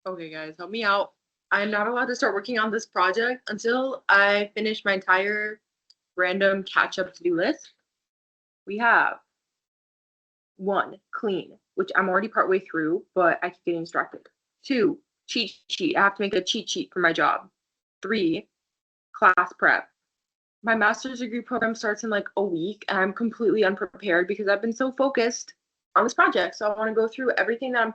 Okay, guys, help me out. I'm not allowed to start working on this project until I finish my entire random catch-up to-do list. We have one, clean, which I'm already partway through, but I keep getting distracted. Two, cheat sheet. I have to make a cheat sheet for my job. Three, class prep. My master's degree program starts in like a week, and I'm completely unprepared because I've been so focused on this project. So I want to go through everything that I'm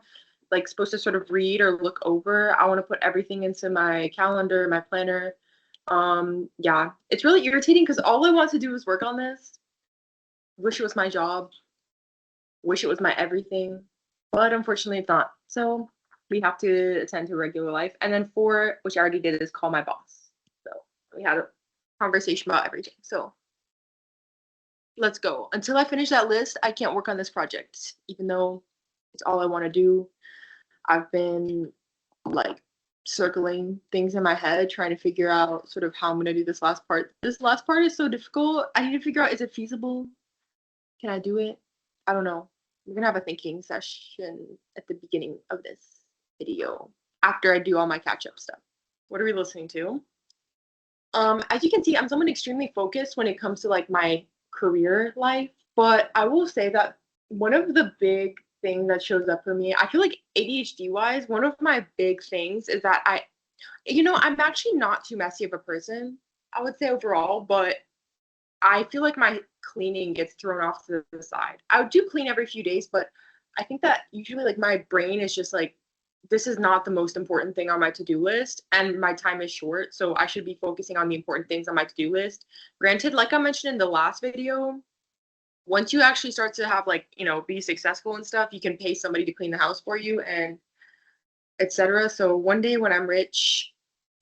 like supposed to sort of read or look over. I want to put everything into my calendar, my planner. Yeah, it's really irritating because all I want to do is work on this. Wish it was my job. Wish it was my everything, but unfortunately it's not. So we have to attend to regular life. And then four, which I already did, is call my boss. So we had a conversation about everything. So let's go. Until I finish that list, I can't work on this project, even though it's all I want to do. I've been like circling things in my head, trying to figure out sort of how I'm going to do this last part. This last part is so difficult. I need to figure out, is it feasible? Can I do it? I don't know. We're gonna have a thinking session at the beginning of this video after I do all my catch-up stuff. What are we listening to? As you can see, I'm someone extremely focused when it comes to like my career life, but I will say that one of the big things that shows up for me, I feel like ADHD wise, one of my big things is that I'm actually not too messy of a person, I would say overall, but I feel like my cleaning gets thrown off to the side. I do clean every few days, but I think that usually like my brain is just like, this is not the most important thing on my to-do list and my time is short, so I should be focusing on the important things on my to-do list. Granted, like I mentioned in the last video, once you actually start to have like, be successful and stuff, you can pay somebody to clean the house for you and etc. So one day when I'm rich,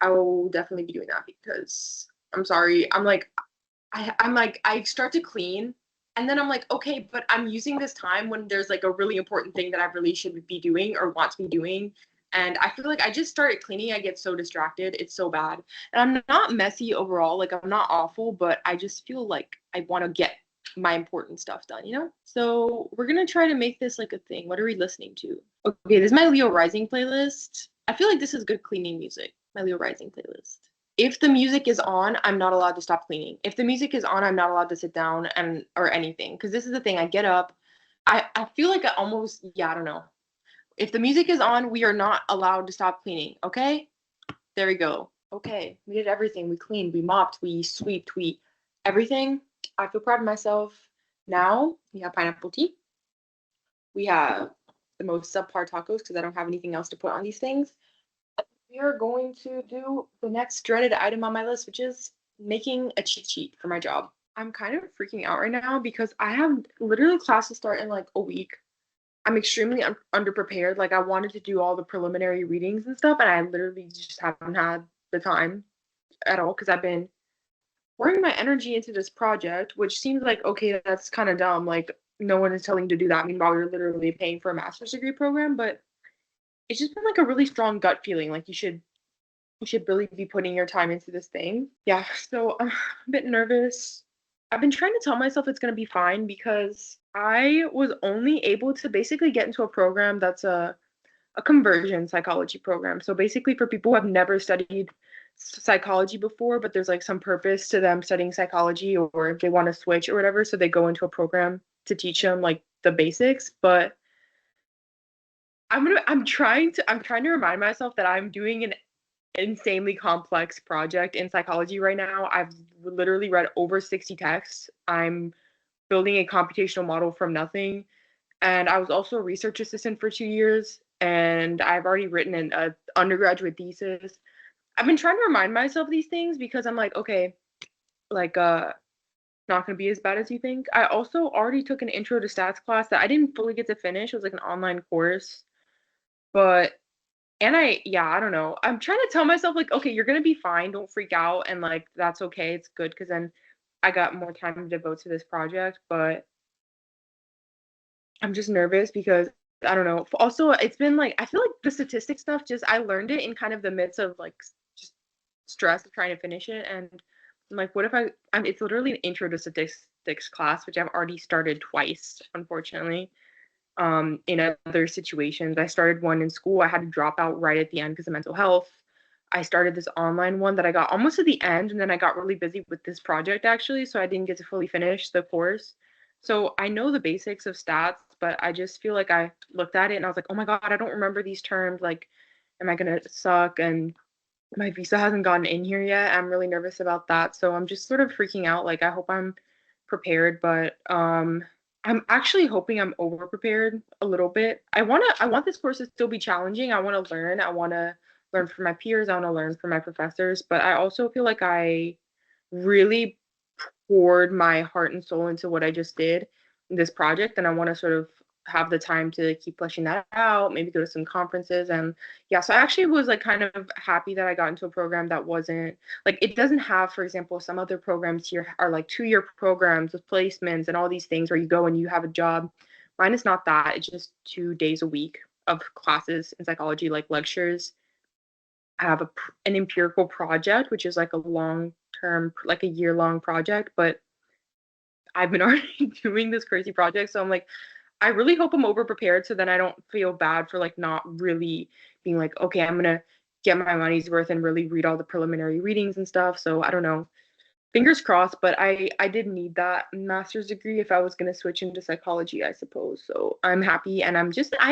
I will definitely be doing that because I'm sorry, I start to clean and then I'm like, okay, but I'm using this time when there's like a really important thing that I really should be doing or want to be doing. And I feel like I just started cleaning. I get so distracted. It's so bad. And I'm not messy overall. Like I'm not awful, but I just feel like I want to get my important stuff done? So we're going to try to make this like a thing. What are we listening to? Okay, this is my Leo Rising playlist. I feel like this is good cleaning music. My Leo Rising playlist. If the music is on, I'm not allowed to stop cleaning. If the music is on, I'm not allowed to sit down and or anything. Because this is the thing. I get up. I feel like I almost, yeah, I don't know. If the music is on, we are not allowed to stop cleaning. Okay? There we go. Okay. We did everything. We cleaned, we mopped, we sweeped, we everything. I feel proud of myself. Now we have pineapple tea. We have the most subpar tacos because I don't have anything else to put on these things. We are going to do the next dreaded item on my list, which is making a cheat sheet for my job. I'm kind of freaking out right now because I have literally classes start in like a week. I'm extremely underprepared. Like I wanted to do all the preliminary readings and stuff, and I literally just haven't had the time at all because I've been pouring my energy into this project, which seems like okay, that's kind of dumb. Like no one is telling you to do that. Meanwhile, you're literally paying for a master's degree program, but it's just been like a really strong gut feeling. Like you should really be putting your time into this thing. Yeah, so I'm a bit nervous. I've been trying to tell myself it's going to be fine because I was only able to basically get into a program that's a conversion psychology program. So basically for people who have never studied psychology before, but there's like some purpose to them studying psychology or if they want to switch or whatever, so they go into a program to teach them like the basics, but I'm trying to remind myself that I'm doing an insanely complex project in psychology right now. I've literally read over 60 texts. I'm building a computational model from nothing. And I was also a research assistant for 2 years, and I've already written an undergraduate thesis. I've been trying to remind myself these things because I'm like, okay, like not gonna be as bad as you think. I also already took an intro to stats class that I didn't fully get to finish. It was like an online course, but yeah, I don't know. I'm trying to tell myself like, okay, you're gonna be fine. Don't freak out, and like that's okay. It's good because then I got more time to devote to this project. But I'm just nervous because I don't know. Also, it's been like I feel like the statistics stuff. Just I learned it in kind of the midst of like just stress of trying to finish it, and I'm like, what if it's literally an intro to statistics class, which I've already started twice, unfortunately. in other situations. I started one in school. I had to drop out right at the end because of mental health. I started this online one that I got almost to the end, and then I got really busy with this project actually, so I didn't get to fully finish the course. So I know the basics of stats, but I just feel like I looked at it and I was like, oh my God, I don't remember these terms. Like, am I gonna suck? And my visa hasn't gotten in here yet. I'm really nervous about that. So I'm just sort of freaking out. Like, I hope I'm prepared, but I'm actually hoping I'm over prepared a little bit. I want this course to still be challenging. I want to learn. I want to learn from my peers. I want to learn from my professors, but I also feel like I really poured my heart and soul into what I just did in this project, and I want to sort of have the time to keep fleshing that out, maybe go to some conferences. And yeah, so I actually was like kind of happy that I got into a program that wasn't like, it doesn't have, for example, some other programs here are like 2-year programs with placements and all these things where you go and you have a job. Mine is not that. It's just 2 days a week of classes in psychology, like lectures. I have an empirical project, which is like a long term, like a year-long project, but I've been already doing this crazy project. So I'm like, I really hope I'm over prepared so then I don't feel bad for like not really being like, okay, I'm gonna get my money's worth and really read all the preliminary readings and stuff. So I don't know. Fingers crossed, but I did need that master's degree if I was gonna switch into psychology, I suppose. So I'm happy and I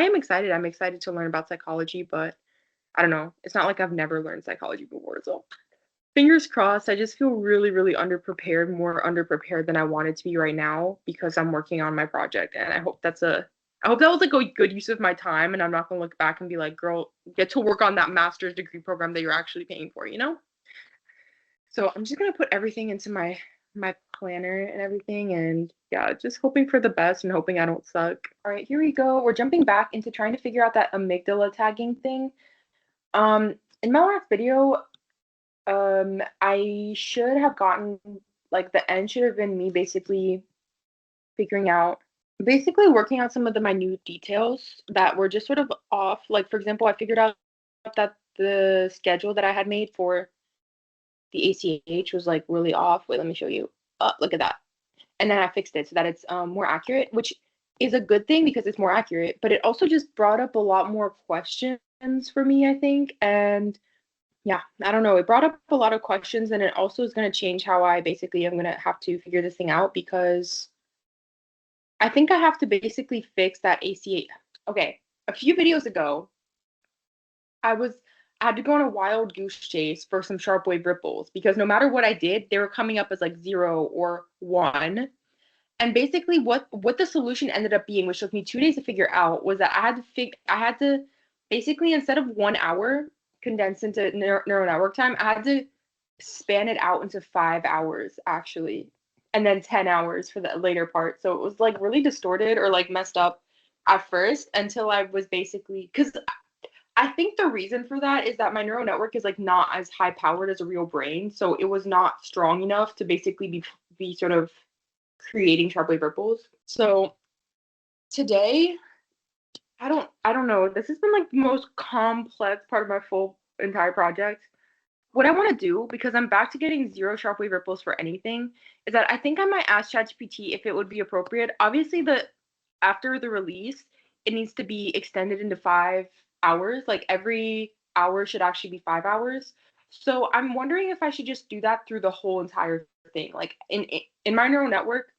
am excited. I'm excited to learn about psychology, but I don't know. It's not like I've never learned psychology before. So fingers crossed. I just feel really, really underprepared, more underprepared than I wanted to be right now because I'm working on my project. And I hope that was like a good use of my time. And I'm not gonna look back and be like, girl, get to work on that master's degree program that you're actually paying for, you know? So I'm just gonna put everything into my planner and everything. And yeah, just hoping for the best and hoping I don't suck. All right, here we go. We're jumping back into trying to figure out that amygdala tagging thing. In my last video, I should have gotten like the end should have been me basically figuring out, basically working out some of the minute details that were just sort of off. Like, for example, I figured out that the schedule that I had made for the ACH was like really off. Wait, let me show you. Look at that. And then I fixed it so that it's more accurate, which is a good thing because it's more accurate, but it also just brought up a lot more questions for me, I think. And yeah, I don't know. It brought up a lot of questions, and it also is going to change how I basically am going to have to figure this thing out because I think I have to basically fix that ACH. Okay, a few videos ago, I was I had to go on a wild goose chase for some sharp wave ripples because no matter what I did, they were coming up as like 0 or 1. And basically what the solution ended up being, which took me 2 days to figure out, was that I had to basically, instead of 1 hour condensed into neural network time, I had to span it out into 5 hours actually, and then 10 hours for the later part. So it was like really distorted or like messed up at first until I was basically, because I think the reason for that is that my neural network is like not as high powered as a real brain, so it was not strong enough to basically be sort of creating sharp wave ripples. So today, I don't know. This has been like the most complex part of my full entire project. What I want to do, because I'm back to getting 0 sharp wave ripples for anything, is that I think I might ask ChatGPT if it would be appropriate. Obviously, the after the release, it needs to be extended into 5 hours. Like every hour should actually be 5 hours. So I'm wondering if I should just do that through the whole entire thing. Like in my neural network,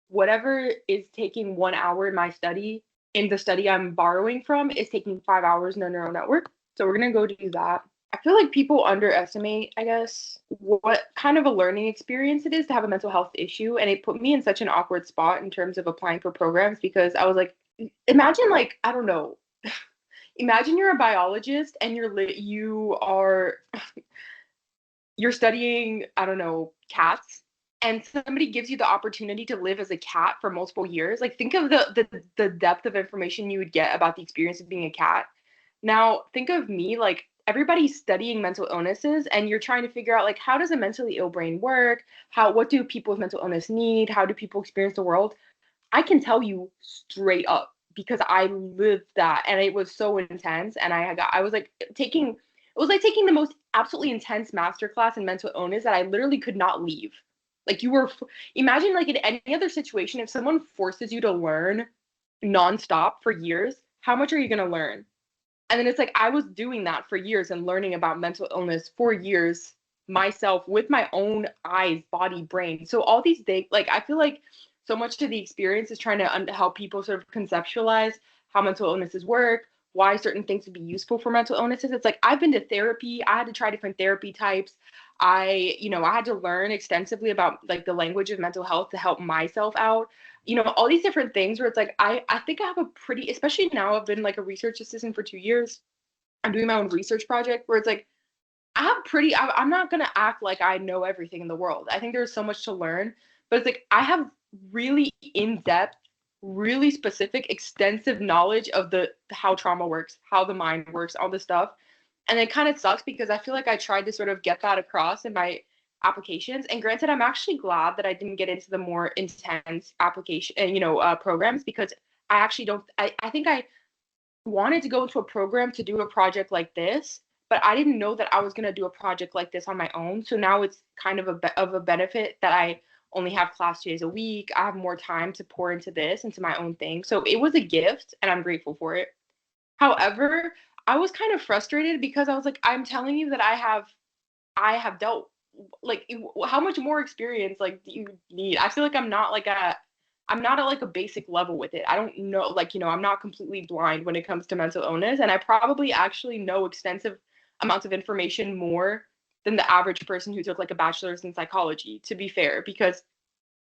whatever is taking 1 hour in the study I'm borrowing from is taking 5 hours in the neural network. So we're gonna go do that. I feel like people underestimate, I guess, what kind of a learning experience it is to have a mental health issue. And it put me in such an awkward spot in terms of applying for programs because I was like, imagine like, I don't know, imagine you're a biologist and you're studying, I don't know, cats, and somebody gives you the opportunity to live as a cat for multiple years. Like think of the depth of information you would get about the experience of being a cat. Now think of me, like everybody's studying mental illnesses and you're trying to figure out like how does a mentally ill brain work? What do people with mental illness need? How do people experience the world? I can tell you straight up because I lived that and it was so intense. And I was like it was like taking the most absolutely intense masterclass in mental illness that I literally could not leave. Like imagine like in any other situation, if someone forces you to learn nonstop for years, how much are you going to learn? And then it's like I was doing that for years and learning about mental illness for years myself with my own eyes, body, brain. So all these things, like I feel like so much of the experience is trying to help people sort of conceptualize how mental illnesses work, why certain things would be useful for mental illnesses. It's like I've been to therapy, I had to try different therapy types. I had to learn extensively about like the language of mental health to help myself out, all these different things where it's like I think I have a pretty, especially now I've been like a research assistant for 2 years. I'm doing my own research project where it's like I'm not gonna act like I know everything in the world. I think there's so much to learn, but it's like I have really in-depth, really specific, extensive knowledge of the how trauma works, how the mind works, all this stuff. And it kind of sucks because I feel like I tried to sort of get that across in my applications. And granted, I'm actually glad that I didn't get into the more intense application, programs because I actually don't. I think I wanted to go into a program to do a project like this, but I didn't know that I was going to do a project like this on my own. So now it's kind of a benefit that I only have class 2 days a week. I have more time to pour into this, into my own thing. So it was a gift, and I'm grateful for it. However, I was kind of frustrated because I was like, I'm telling you that I have dealt like how much more experience like do you need? I feel like I'm not at like a basic level with it. I don't know, like, I'm not completely blind when it comes to mental illness. And I probably actually know extensive amounts of information more than the average person who took like a bachelor's in psychology, to be fair, because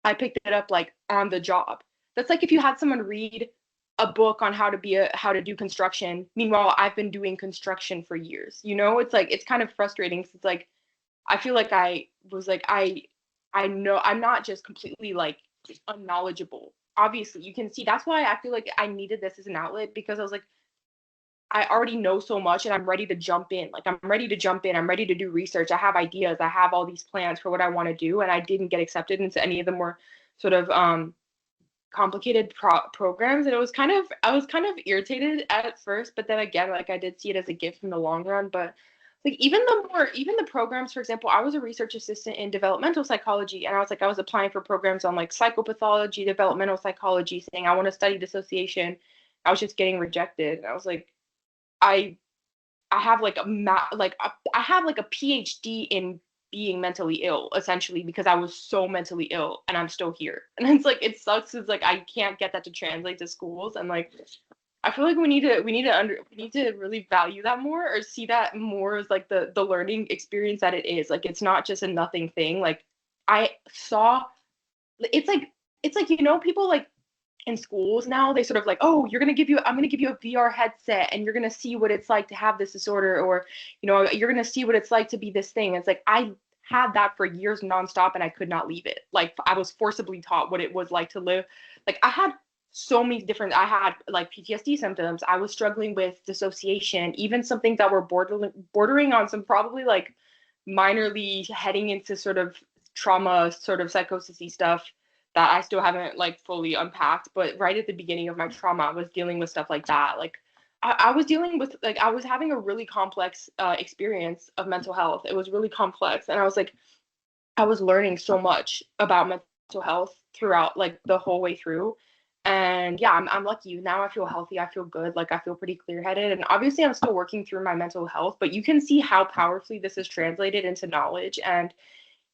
I picked it up like on the job. That's like if you had someone read a book on how to do construction. Meanwhile, I've been doing construction for years. It's like it's kind of frustrating. 'Cause it's like I feel like I was like I know I'm not just completely like unknowledgeable. Obviously, you can see that's why I feel like I needed this as an outlet because I was like I already know so much and I'm ready to jump in. Like I'm ready to jump in. I'm ready to do research. I have ideas. I have all these plans for what I want to do and I didn't get accepted into any of the more sort of complicated programs and I was kind of irritated at first, but then again like I did see it as a gift in the long run. But like even the programs, for example, I was a research assistant in developmental psychology and I was applying for programs on like psychopathology, developmental psychology, saying I want to study dissociation. I was just getting rejected. I was like I I have like I have like a PhD in being mentally ill essentially because I was so mentally ill and I'm still here. And it's like it sucks. It's like I can't get that to translate to schools and like I feel like we need to really value that more or see that more as like the learning experience that it is. Like it's not just a nothing thing. Like I saw it's like people like in schools now they sort of like, oh, I'm going to give you a VR headset and you're going to see what it's like to have this disorder, or you're going to see what it's like to be this thing. It's like I had that for years nonstop and I could not leave it. Like I was forcibly taught what it was like to live. Like I had I had like PTSD symptoms, I was struggling with dissociation, even some things that were bordering on some probably like minorly heading into sort of trauma, sort of psychosis stuff that I still haven't like fully unpacked. But right at the beginning of my trauma, I was dealing with stuff like that. Like I was dealing with like I was having a really complex experience of mental health. It was really complex, and I was like I was learning so much about mental health throughout like the whole way through. And yeah, I'm lucky. Now I feel healthy. I feel good. Like I feel pretty clear headed. And obviously, I'm still working through my mental health, but you can see how powerfully this is translated into knowledge. And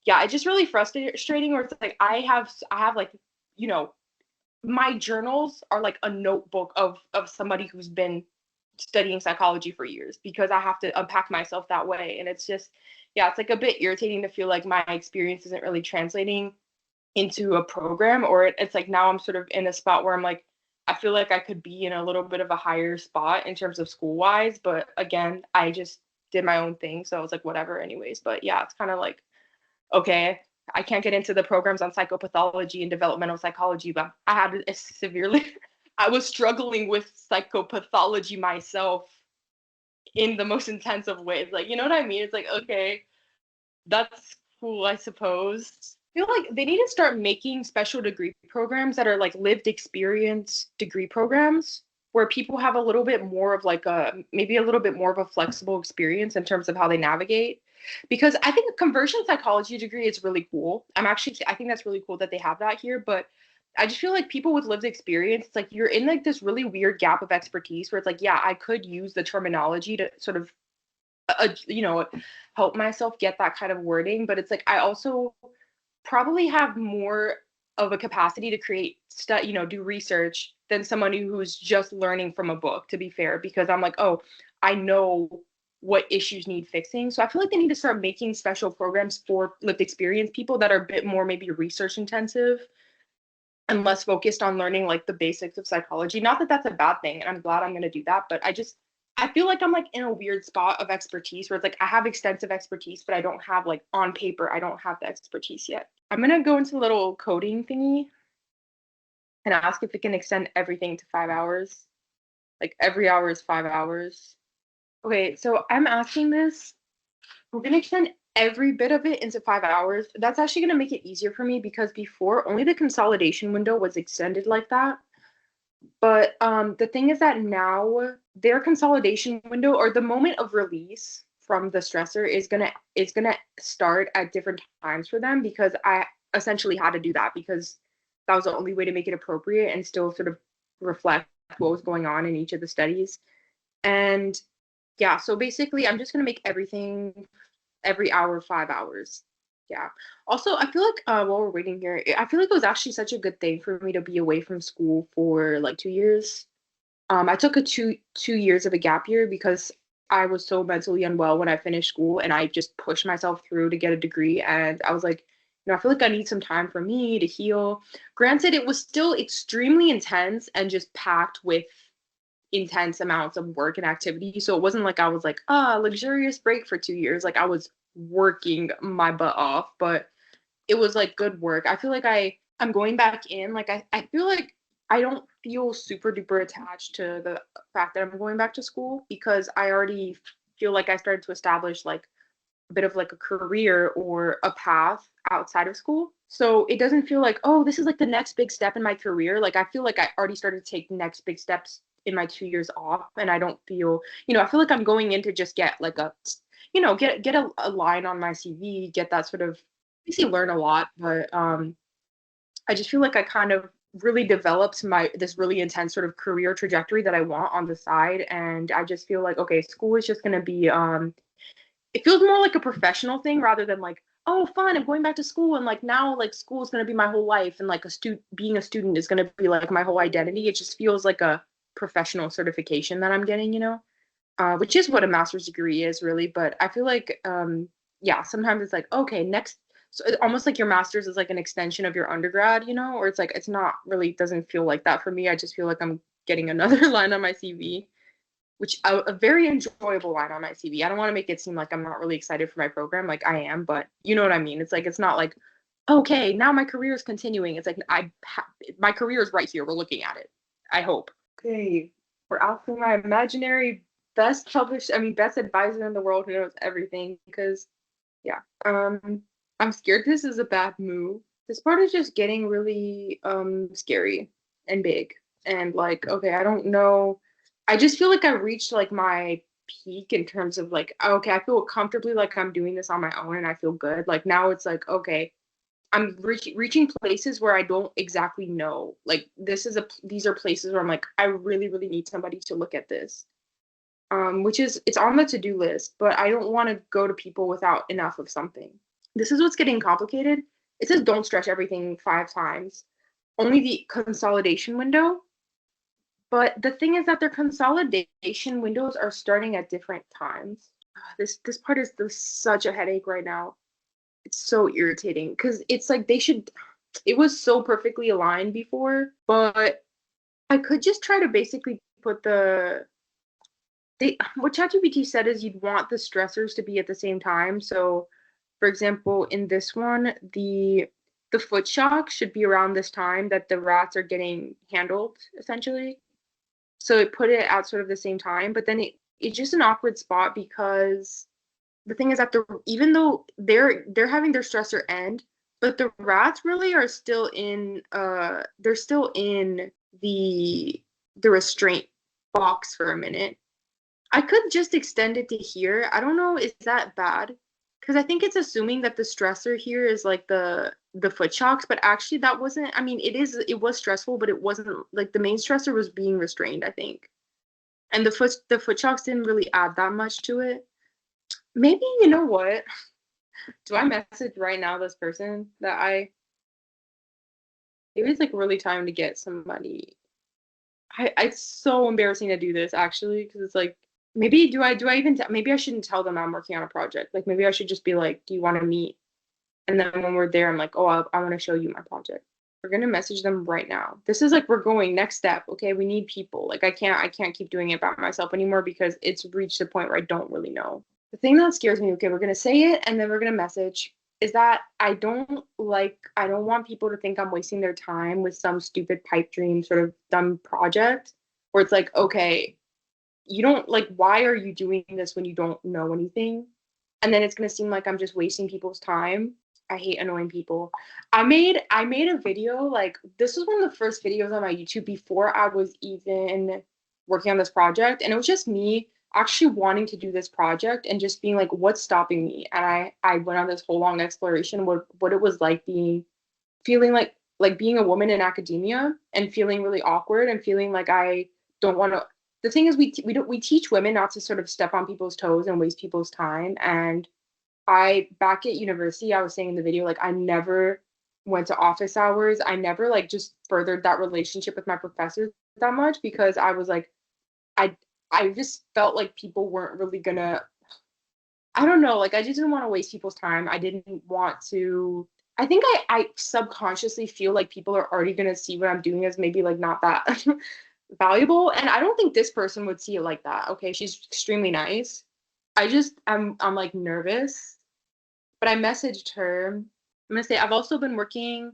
yeah, it's just really frustrating where it's like I have like, you know, my journals are like a notebook of somebody who's been studying psychology for years because I have to unpack myself that way. And it's just, yeah, it's like a bit irritating to feel like my experience isn't really translating into a program, or it's like now I'm sort of in a spot where I'm like, I feel like I could be in a little bit of a higher spot in terms of school wise. But again, I just did my own thing. So I was like, whatever, anyways. But yeah, it's kind of like, okay, I can't get into the programs on psychopathology and developmental psychology, but I had a severely, I was struggling with psychopathology myself in the most intensive ways. Like, you know what I mean? It's like, okay, that's cool, I suppose. I feel like they need to start making special degree programs that are like lived experience degree programs where people have a little bit more of like a maybe a little bit more of a flexible experience in terms of how they navigate. Because I think a conversion psychology degree is really cool. I think that's really cool that they have that here, but I just feel like people with lived experience, it's like you're in like this really weird gap of expertise where it's like, yeah, I could use the terminology to sort of, you know, help myself get that kind of wording, but it's like I also probably have more of a capacity to create stuff, you know, do research than someone who's just learning from a book, to be fair, because I'm like, oh, I know what issues need fixing. So I feel like they need to start making special programs for lived experience people that are a bit more maybe research intensive and less focused on learning like the basics of psychology. Not that that's a bad thing, and I'm glad I'm going to do that, but I feel like I'm like in a weird spot of expertise where it's like I have extensive expertise, but I don't have like on paper, I don't have the expertise yet. I'm going to go into the little coding thingy and ask if it can extend everything to 5 hours. Like every hour is 5 hours. Okay, so I'm asking this. We're going to extend every bit of it into 5 hours. That's actually going to make it easier for me because before only the consolidation window was extended like that. But the thing is that now their consolidation window or the moment of release from the stressor is gonna start at different times for them because I essentially had to do that because that was the only way to make it appropriate and still sort of reflect what was going on in each of the studies. And yeah, so basically I'm just gonna make everything every hour 5 hours. Yeah. Also, I feel like while we're waiting here, I feel like it was actually such a good thing for me to be away from school for like 2 years. I took a two years of a gap year because I was so mentally unwell when I finished school, and I just pushed myself through to get a degree. And I was like, you know, I feel like I need some time for me to heal. Granted, it was still extremely intense and just packed with intense amounts of work and activity. So it wasn't like I was like, luxurious break for 2 years. Like I was working my butt off, but it was like good work. I feel like I'm going back in. Like I feel like I don't feel super duper attached to the fact that I'm going back to school because I already feel like I started to establish like a bit of like a career or a path outside of school. So it doesn't feel like, oh, this is like the next big step in my career. Like I feel like I already started to take next big steps in my 2 years off. And I don't feel, you know, I feel like I'm going in to just get like a, you know, get a line on my CV, get that sort of basically learn a lot. But I just feel like I kind of really developed my this really intense sort of career trajectory that I want on the side. And I just feel like, okay, school is just gonna be it feels more like a professional thing rather than like, oh, fun, I'm going back to school and like now like school is going to be my whole life and like being a student is going to be like my whole identity. It just feels like a professional certification that I'm getting, you know, which is what a master's degree is really. But I feel like, yeah, sometimes it's like, okay, next. So it's almost like your master's is like an extension of your undergrad, you know, or it's like, it's not really, doesn't feel like that for me. I just feel like I'm getting another line on my CV, which a very enjoyable line on my CV. I don't want to make it seem like I'm not really excited for my program, like I am, but you know what I mean. It's like it's not like okay, now my career is continuing. It's like my career is right here. We're looking at it. I hope. Okay, we're out for my imaginary best published. I mean, best advisor in the world who knows everything. Because yeah, I'm scared this is a bad move. This part is just getting really scary and big and like okay, I don't know. I just feel like I reached like my peak in terms of like okay, I feel comfortably like I'm doing this on my own and I feel good. Like now it's like okay, I'm reaching places where I don't exactly know. Like these are places where I'm like I really need somebody to look at this. Which is it's on the to-do list, but I don't want to go to people without enough of something. This is what's getting complicated. It says don't stretch everything 5 times. Only the consolidation window. But the thing is that their consolidation windows are starting at different times. This part is such a headache right now. It's so irritating because it's like they should. It was so perfectly aligned before, but I could just try to basically put what ChatGPT said is you'd want the stressors to be at the same time. So, for example, in this one, the foot shock should be around this time that the rats are getting handled, essentially. So it put it at sort of the same time, but then it's just an awkward spot because the thing is that even though they're having their stressor end, but the rats really are still in they're still in the restraint box for a minute. I could just extend it to here. I don't know, is that bad? Because I think it's assuming that the stressor here is like the foot shocks, but actually that wasn't, I mean, it was stressful, but it wasn't like the main stressor was being restrained, I think. And the foot shocks didn't really add that much to it. Maybe, you know what? Do I message right now this person that I maybe it's like really time to get somebody. It's so embarrassing to do this actually because it's like maybe do I even maybe I shouldn't tell them I'm working on a project. Like maybe I should just be like, do you want to meet? And then when we're there, I'm like, oh, I want to show you my project. We're gonna message them right now. This is like we're going next step. Okay, we need people. Like I can't keep doing it by myself anymore because it's reached a point where I don't really know. The thing that scares me, okay, we're gonna say it and then we're gonna message, is that I don't want people to think I'm wasting their time with some stupid pipe dream sort of dumb project where it's like, okay, you don't like why are you doing this when you don't know anything? And then it's gonna seem like I'm just wasting people's time. I hate annoying people. I made a video, like this was one of the first videos on my YouTube before I was even working on this project, and it was just me actually wanting to do this project and just being like, what's stopping me? And I went on this whole long exploration what it was like feeling like being a woman in academia and feeling really awkward and feeling like I don't want to. The thing is, we teach women not to sort of step on people's toes and waste people's time. And I back at university, I was saying in the video, like I never went to office hours. I never like just furthered that relationship with my professors that much because I was like, I I just felt like people weren't really gonna. I don't know, like I just didn't want to waste people's time. I didn't want to. I think I subconsciously feel like people are already gonna see what I'm doing as maybe like not that valuable, and I don't think this person would see it like that. Okay, she's extremely nice. I'm like nervous, but I messaged her. I'm gonna say I've also been working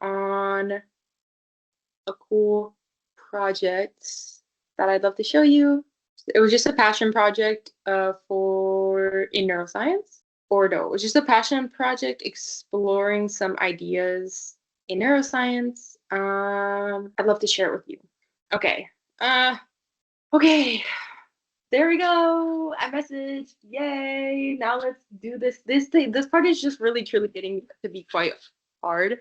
on a cool project that I'd love to show you. It was just a passion project for in neuroscience. Or no, it was just a passion project exploring some ideas in neuroscience. I'd love to share it with you. Okay. Okay. There we go. I messaged. Yay. Now let's do this. This part is just really truly getting to be quite hard.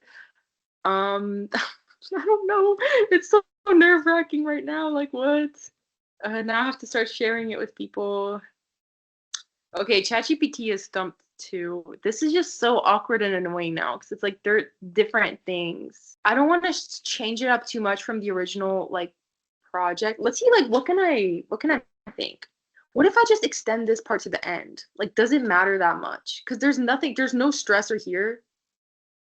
I don't know. It's so nerve-wracking right now. Like what? Now I have to start sharing it with people. Okay, ChatGPT is stumped too. This is just so awkward and annoying now because it's like they're different things. I don't want to change it up too much from the original like project. Let's see, like what can I think? What if I just extend this part to the end? Like, does it matter that much? Because there's no stressor here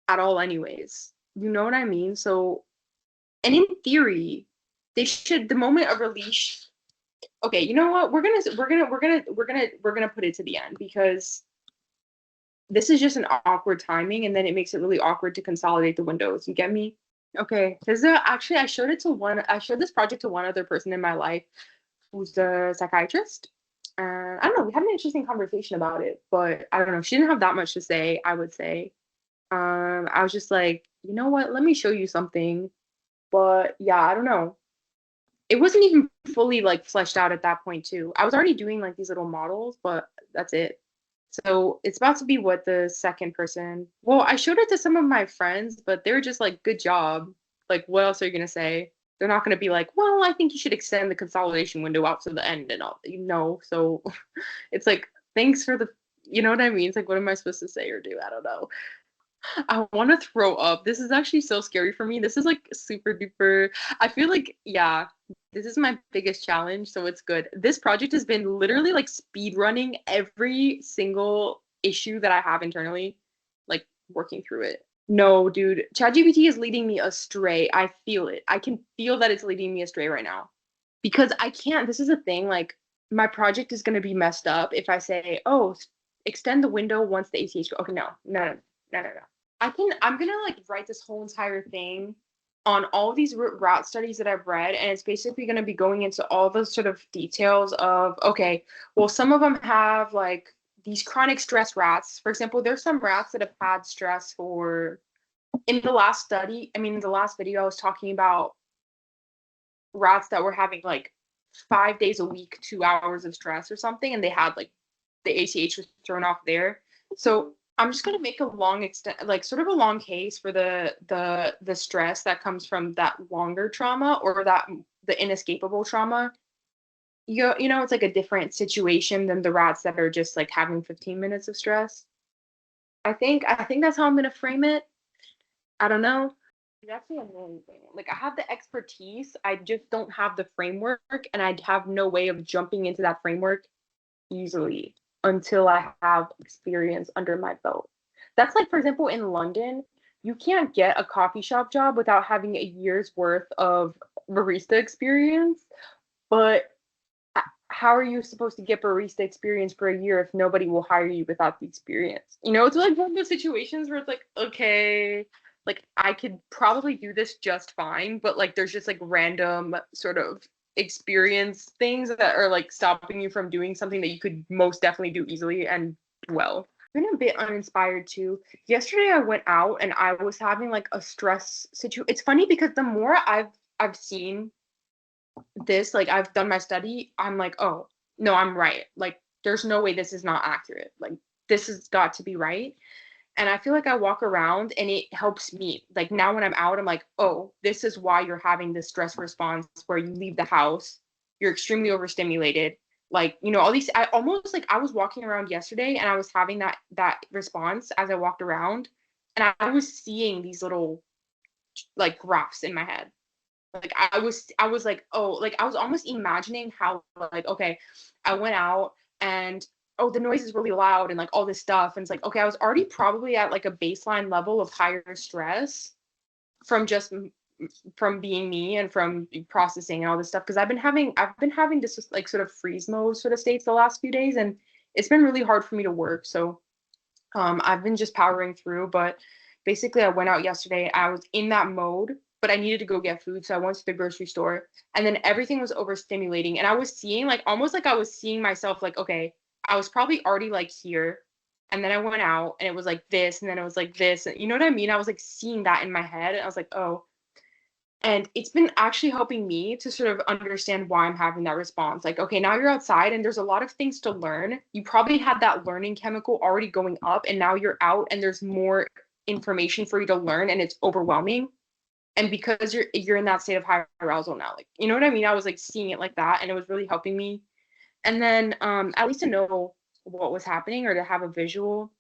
at all, anyways. You know what I mean? So, and in theory, they should the moment of release. Okay, you know what? We're gonna put it to the end because this is just an awkward timing, and then it makes it really awkward to consolidate the windows. You get me? Okay, this is actually I showed this project to one other person in my life who's a psychiatrist. And I don't know, we had an interesting conversation about it, but I don't know, she didn't have that much to say, I would say. I was just like, you know what, let me show you something. But yeah, I don't know. It wasn't even fully like fleshed out at that point too. I was already doing like these little models, but that's it. So it's about to be what the second person. Well, I showed it to some of my friends, but they were just like, "Good job." Like, what else are you gonna say? They're not gonna be like, "Well, I think you should extend the consolidation window out to the end and all." You know, so it's like, thanks for the. You know what I mean? It's like, what am I supposed to say or do? I don't know. I want to throw up. This is actually so scary for me. This is like super duper. I feel like, yeah, this is my biggest challenge, so it's good. This project has been literally like speed running every single issue that I have internally, like working through it. No, dude, ChatGPT is leading me astray. I feel it. I can feel that it's leading me astray right now because I can't. This is a thing. Like my project is gonna be messed up if I say, "Oh, extend the window once the ACH." Okay, no, no, no, no, no, no. I'm gonna like write this whole entire thing on all these route studies that I've read, and it's basically gonna be going into all the sort of details of okay, well, some of them have like these chronic stress rats. For example, there's some rats that have had stress for in the last study, I mean, in the last video, I was talking about rats that were having like 5 days a week, 2 hours of stress or something, and they had like the ACH was thrown off there. So I'm just gonna make a long extent, like sort of a long case for the stress that comes from that longer trauma or that the inescapable trauma. It's like a different situation than the rats that are just like having 15 minutes of stress. I think that's how I'm gonna frame it. I don't know. That's the annoying thing. Like I have the expertise, I just don't have the framework, and I have no way of jumping into that framework easily until I have experience under my belt. That's like, for example, in London, you can't get a coffee shop job without having a year's worth of barista experience. But how are you supposed to get barista experience for a year if nobody will hire you without the experience? It's like one of those situations where it's like, okay, like I could probably do this just fine, but like there's just like random sort of experience things that are like stopping you from doing something that you could most definitely do easily and well. I've been a bit uninspired too. Yesterday I went out and I was having like a stress situation. It's funny because the more I've seen this, like I've done my study, I'm like, oh, no, I'm right. Like there's no way this is not accurate. Like this has got to be right. And I feel like I walk around and it helps me. Like now when I'm out, I'm like, oh, this is why you're having this stress response where you leave the house, you're extremely overstimulated. Like, all these I almost like I was walking around yesterday and I was having that response as I walked around and I was seeing these little like graphs in my head. Like I was like, oh, like I was almost imagining how like, okay, I went out and oh, the noise is really loud and like all this stuff. And it's like, okay, I was already probably at like a baseline level of higher stress from just from being me and from processing and all this stuff. Cause I've been having this like sort of freeze mode sort of states the last few days and it's been really hard for me to work. So I've been just powering through, but basically I went out yesterday. I was in that mode, but I needed to go get food, so I went to the grocery store, and then everything was overstimulating, and I was seeing like almost like I was seeing myself like, okay, I was probably already like here, and then I went out, and it was like this, and then it was like this, and you know what I mean? I was like seeing that in my head, and I was like, oh, and it's been actually helping me to sort of understand why I'm having that response. Like, okay, now you're outside and there's a lot of things to learn. You probably had that learning chemical already going up, and now you're out and there's more information for you to learn and it's overwhelming. And because you're in that state of high arousal now, like you know what I mean? I was like seeing it like that and it was really helping me. And then at least to know what was happening or to have a visual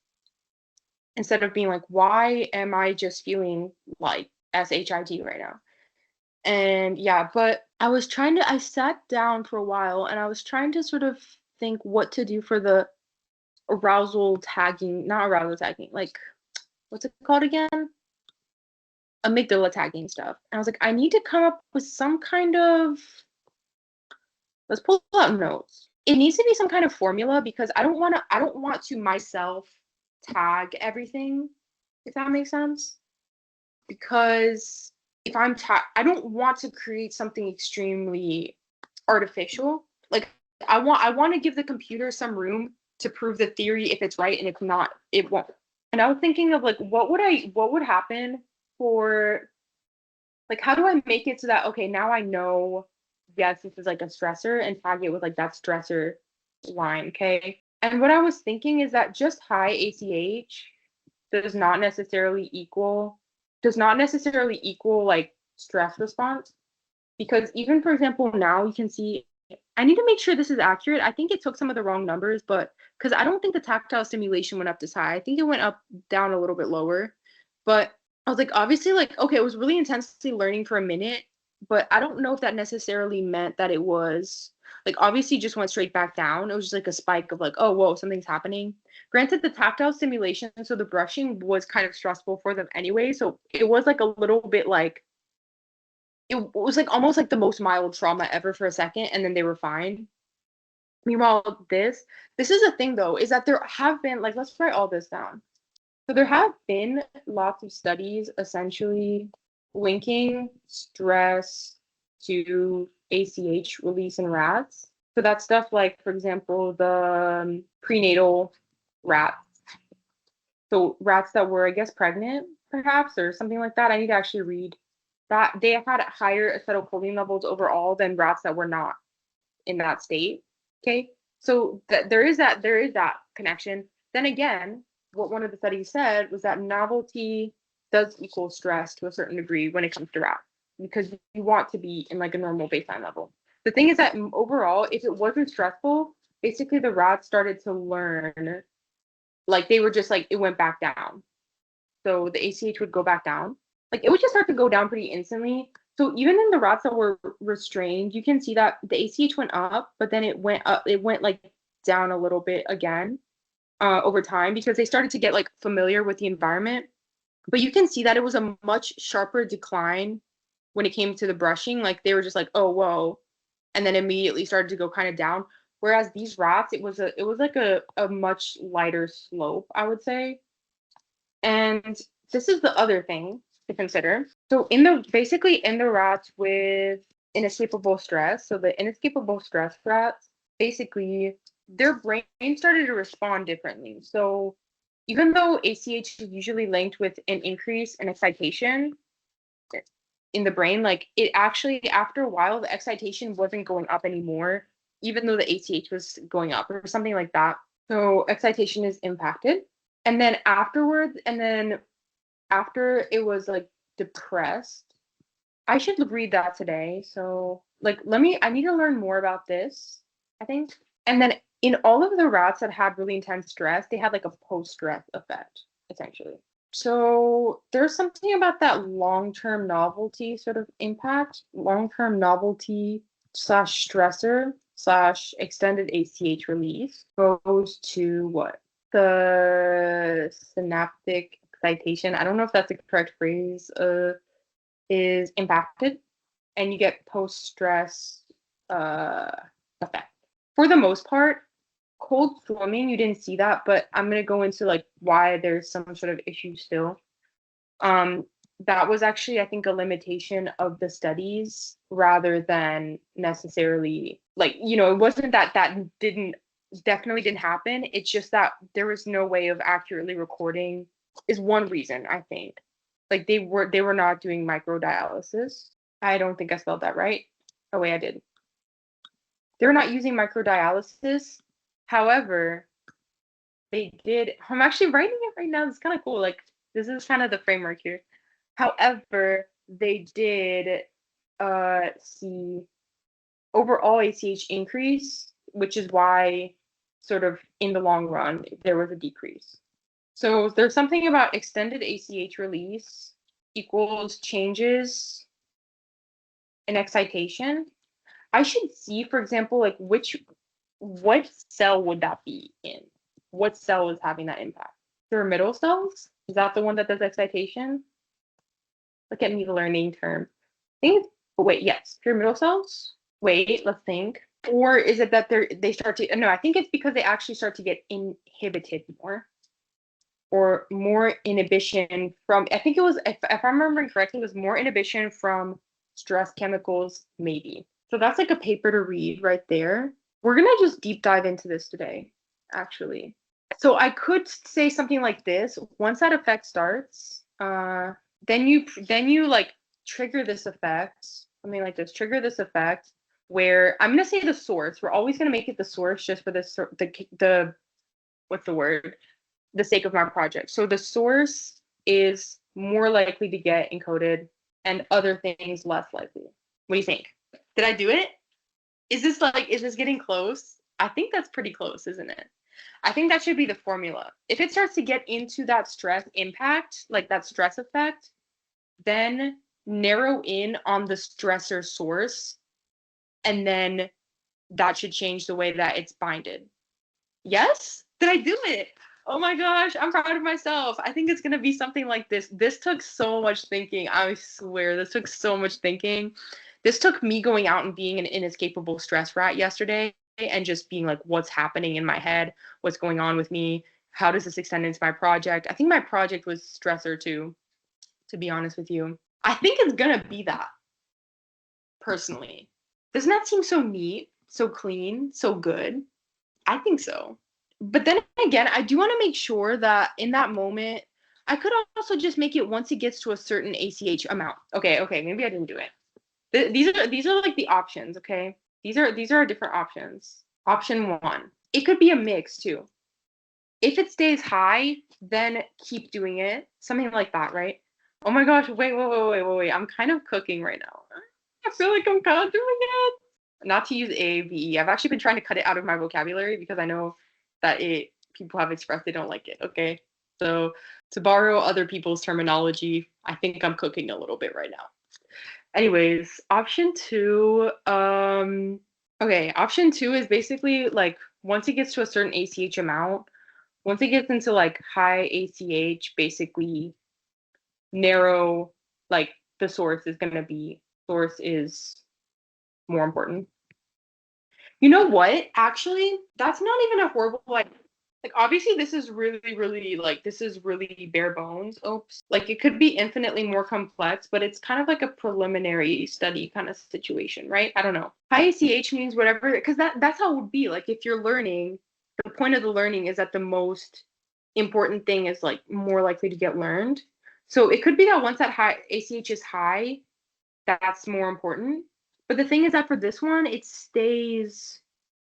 instead of being like, why am I just feeling like SHIT right now? And yeah, but I sat down for a while and I was trying to sort of think what to do for the arousal tagging, not arousal tagging, like what's it called again? Amygdala tagging stuff. And I was like, I need to come up with some kind of, let's pull out notes. It needs to be some kind of formula because I don't want to myself tag everything, if that makes sense. Because if I don't want to create something extremely artificial. Like I want to give the computer some room to prove the theory if it's right, and if not, it won't. And I was thinking of like what would happen for like how do I make it so that okay, now I know yes, this is like a stressor and tag it with like that stressor line, okay? And what I was thinking is that just high ACH does not necessarily equal like stress response because even for example now you can see I need to make sure this is accurate. I think it took some of the wrong numbers, but because I don't think the tactile stimulation went up this high. I think it went up down a little bit lower. But I was like, obviously, like, okay, it was really intensely learning for a minute, but I don't know if that necessarily meant that it was like obviously just went straight back down. It was just like a spike of like, oh, whoa, something's happening. Granted, the tactile stimulation, so the brushing was kind of stressful for them anyway. So it was like a little bit like it was like almost like the most mild trauma ever for a second, and then they were fine. Meanwhile, this is a thing though, is that there have been like let's write all this down. So there have been lots of studies essentially linking stress to ACH release in rats. So that's stuff like, for example, the prenatal rats. So rats that were, I guess, pregnant, perhaps, or something like that. I need to actually read that they had higher acetylcholine levels overall than rats that were not in that state. Okay, so there is that connection. Then again, what one of the studies said was that novelty does equal stress to a certain degree when it comes to rats, because you want to be in like a normal baseline level. The thing is that overall, if it wasn't stressful, basically the rats started to learn, like they were just like, it went back down. So the ACH would go back down. Like it would just start to go down pretty instantly. So even in the rats that were restrained, you can see that the ACH went up, but then it went up, it went like down a little bit again over time, because they started to get like familiar with the environment. But you can see that it was a much sharper decline when it came to the brushing. Like they were just like, oh, whoa, and then immediately started to go kind of down. Whereas these rats, it was like a much lighter slope, I would say. And this is the other thing to consider. So basically in the rats with inescapable stress, so the inescapable stress rats, basically their brain started to respond differently. So even though ACH is usually linked with an increase in excitation in the brain, like it actually, after a while, the excitation wasn't going up anymore, even though the ACH was going up or something like that. So excitation is impacted. And then after it was like depressed, I should read that today. So like I need to learn more about this, I think. And then in all of the rats that had really intense stress, they had like a post-stress effect, essentially. So there's something about that long-term novelty sort of impact, long-term novelty slash stressor slash extended ACH release goes to what? The synaptic excitation. I don't know if that's the correct phrase, is impacted, and you get post-stress effect. For the most part, cold swimming, you didn't see that, but I'm gonna go into like why there's some sort of issue still. That was actually, I think, a limitation of the studies rather than necessarily like, it wasn't that definitely didn't happen. It's just that there was no way of accurately recording is one reason, I think. Like they were not doing microdialysis. I don't think I spelled that right. Oh wait, I did. They're not using microdialysis. However, they did. I'm actually writing it right now. It's kind of cool. Like this is kind of the framework here. However, they did see overall ACH increase, which is why sort of in the long run there was a decrease. So there's something about extended ACH release equals changes in excitation. I should see, for example, like what cell would that be in? What cell is having that impact? Pyramidal cells? Is that the one that does excitation? Look at me learning terms. I think wait, yes, pyramidal cells. Wait, let's think. Or is it that they start to, no, I think it's because they actually start to get inhibited more, or more inhibition from, I think it was, if I'm remembering correctly, it was more inhibition from stress chemicals, maybe. So that's like a paper to read right there. We're gonna just deep dive into this today, actually. So I could say something like this. Once that effect starts, then you like trigger this effect, something like this, trigger this effect where I'm gonna say the source. We're always gonna make it the source just for this the what's the word? The sake of my project. So the source is more likely to get encoded and other things less likely. What do you think? Did I do it? Is this getting close? I think that's pretty close, isn't it? I think that should be the formula. If it starts to get into that stress impact, like that stress effect, then narrow in on the stressor source, and then that should change the way that it's binded. Yes? Did I do it? Oh my gosh, I'm proud of myself. I think it's going to be something like this. This took so much thinking. I swear, this took so much thinking. This took me going out and being an inescapable stress rat yesterday and just being like, what's happening in my head? What's going on with me? How does this extend into my project? I think my project was stressor too, to be honest with you. I think it's going to be that, personally. Doesn't that seem so neat, so clean, so good? I think so. But then again, I do want to make sure that in that moment, I could also just make it once it gets to a certain ACH amount. Okay, maybe I didn't do it. These are like the options, okay? These are different options. Option 1. It could be a mix too. If it stays high, then keep doing it. Something like that, right? Oh my gosh, wait. I'm kind of cooking right now. I feel like I'm kind of doing it. Not to use AAVE. I've actually been trying to cut it out of my vocabulary because I know that it people have expressed they don't like it. Okay. So to borrow other people's terminology, I think I'm cooking a little bit right now. Anyways, option two, okay, option two is basically like once it gets to a certain ACH amount, once it gets into like high ACH, basically narrow, like the source is going to be, source is more important. You know what? Actually, that's not even a horrible like obviously this is really like this is really bare bones. Oops. Like it could be infinitely more complex, but it's kind of like a preliminary study kind of situation, right? I don't know. High ACH means whatever because that's how it would be. Like if you're learning, the point of the learning is that the most important thing is like more likely to get learned. So it could be that once that high ACH is high, that's more important. But the thing is that for this one, it stays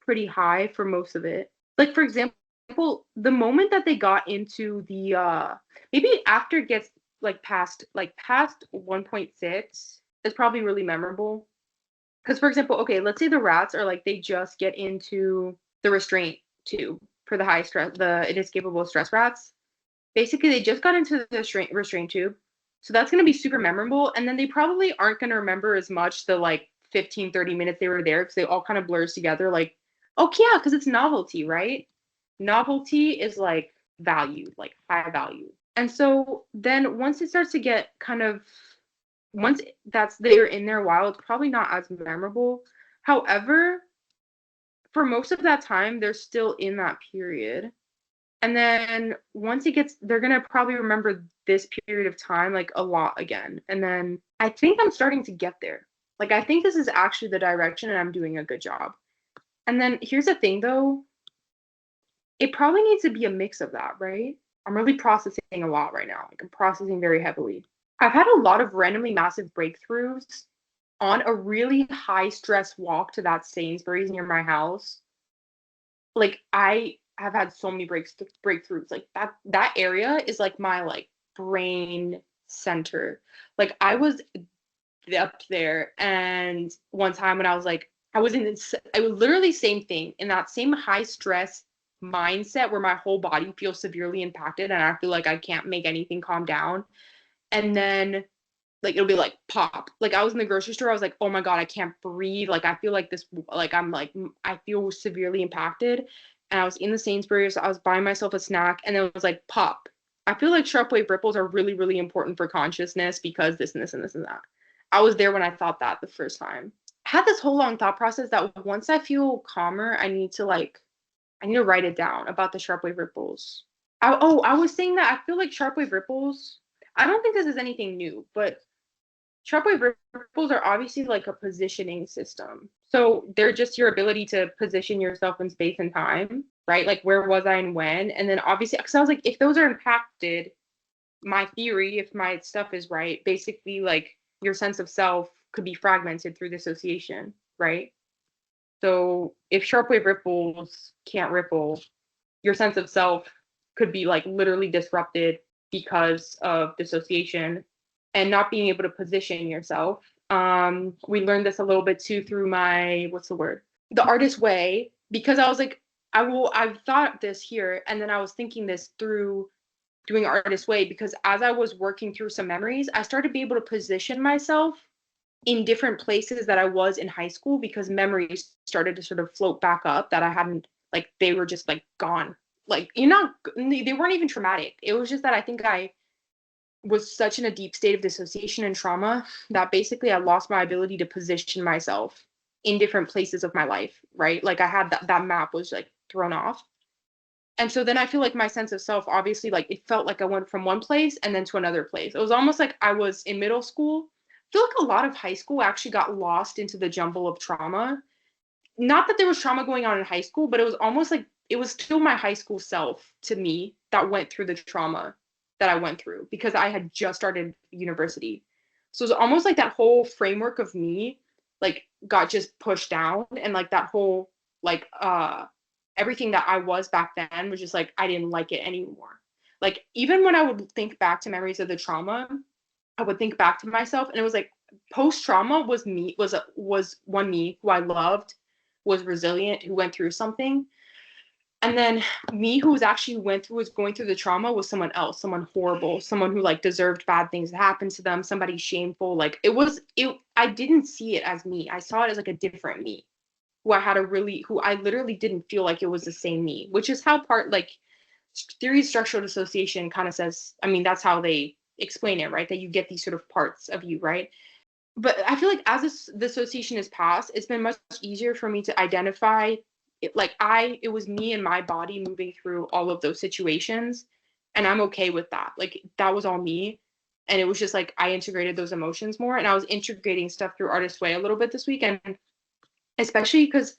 pretty high for most of it. Like for example, the moment that they got into the maybe after it gets like past 1.6 is probably really memorable. Because for example, okay, let's say the rats are like they just get into the restraint tube for the high stress, the inescapable stress rats. Basically, they just got into the restraint tube. So that's going to be super memorable. And then they probably aren't going to remember as much the like 15, 30 minutes they were there because they all kind of blurs together. Like, oh, yeah, because it's novelty, right? Novelty is like value, like high value. And so then once it starts to get kind of, once that's they're in there a while, it's probably not as memorable. However, for most of that time, they're still in that period. And then once it gets, they're gonna probably remember this period of time like a lot again. And then I think I'm starting to get there. Like I think this is actually the direction and I'm doing a good job. And then here's the thing though, it probably needs to be a mix of that, right? I'm really processing a lot right now. Like I'm processing very heavily. I've had a lot of randomly massive breakthroughs on a really high stress walk to that Sainsbury's near my house. Like I have had so many breakthroughs. Like that area is like my like brain center. Like I was up there and one time when I was like I was in this I was literally same thing in that same high stress mindset where my whole body feels severely impacted and I feel like I can't make anything calm down. And then like it'll be like pop. Like I was in the grocery store, I was like, oh my God, I can't breathe. Like I feel like this, like I'm like, I feel severely impacted. And I was in the Sainsbury's, I was buying myself a snack, and then it was like pop. I feel like sharp wave ripples are really important for consciousness because this and this and this and that. I was there when I thought that the first time. I had this whole long thought process that once I feel calmer, I need to write it down about the sharp wave ripples. I was saying that I feel like sharp wave ripples. I don't think this is anything new, but sharpwave ripples are obviously like a positioning system. So they're just your ability to position yourself in space and time, right? Like where was I and when? And then obviously, because I was like, if those are impacted, my theory, if my stuff is right, basically like your sense of self could be fragmented through dissociation, right? So if sharpwave ripples can't ripple, your sense of self could be like literally disrupted because of dissociation and not being able to position yourself. We learned this a little bit too through my what's the word? The artist way, because I was like, I've thought this here, and then I was thinking this through doing artist way because as I was working through some memories, I started to be able to position myself in different places that I was in high school because memories started to sort of float back up that I hadn't like they were just like gone. Like you're not they weren't even traumatic. It was just that I think I was such in a deep state of dissociation and trauma that basically I lost my ability to position myself in different places of my life, right? Like I had that map was like thrown off. And so then I feel like my sense of self, obviously, like it felt like I went from one place and then to another place. It was almost like I was in middle school. I feel like a lot of high school actually got lost into the jumble of trauma. Not that there was trauma going on in high school, but it was almost like it was still my high school self to me that went through the trauma that I went through because I had just started university. So it was almost like that whole framework of me like got just pushed down and like that whole like everything that I was back then was just like, I didn't like it anymore. Like, even when I would think back to memories of the trauma, I would think back to myself, and it was like post trauma was me, was one me who I loved, was resilient, who went through something. And then me, who was actually was going through the trauma, was someone else, someone horrible, someone who like deserved bad things to happen to them, somebody shameful. Like I didn't see it as me. I saw it as like a different me, who I literally didn't feel like it was the same me, which is how like theory of structural dissociation kind of says, I mean, that's how they explain it, right? That you get these sort of parts of you, right? But I feel like as the association has passed, it's been much easier for me to identify it. Like it was me and my body moving through all of those situations, and I'm okay with that. Like that was all me, and it was just like I integrated those emotions more, and I was integrating stuff through Artist Way a little bit this week, and especially because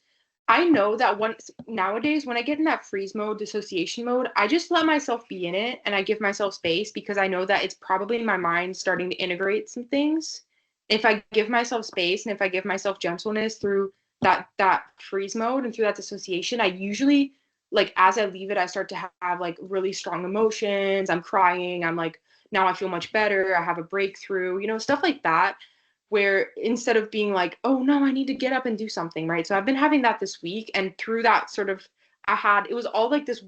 I know that nowadays when I get in that freeze mode, dissociation mode, I just let myself be in it and I give myself space because I know that it's probably my mind starting to integrate some things. If I give myself space and if I give myself gentleness through that freeze mode and through that dissociation, I usually, like, as I leave it, I start to have like really strong emotions. I'm crying. I'm like, now I feel much better. I have a breakthrough, stuff like that, where instead of being like, oh no, I need to get up and do something, right? So I've been having that this week, and through that sort of, it was all like this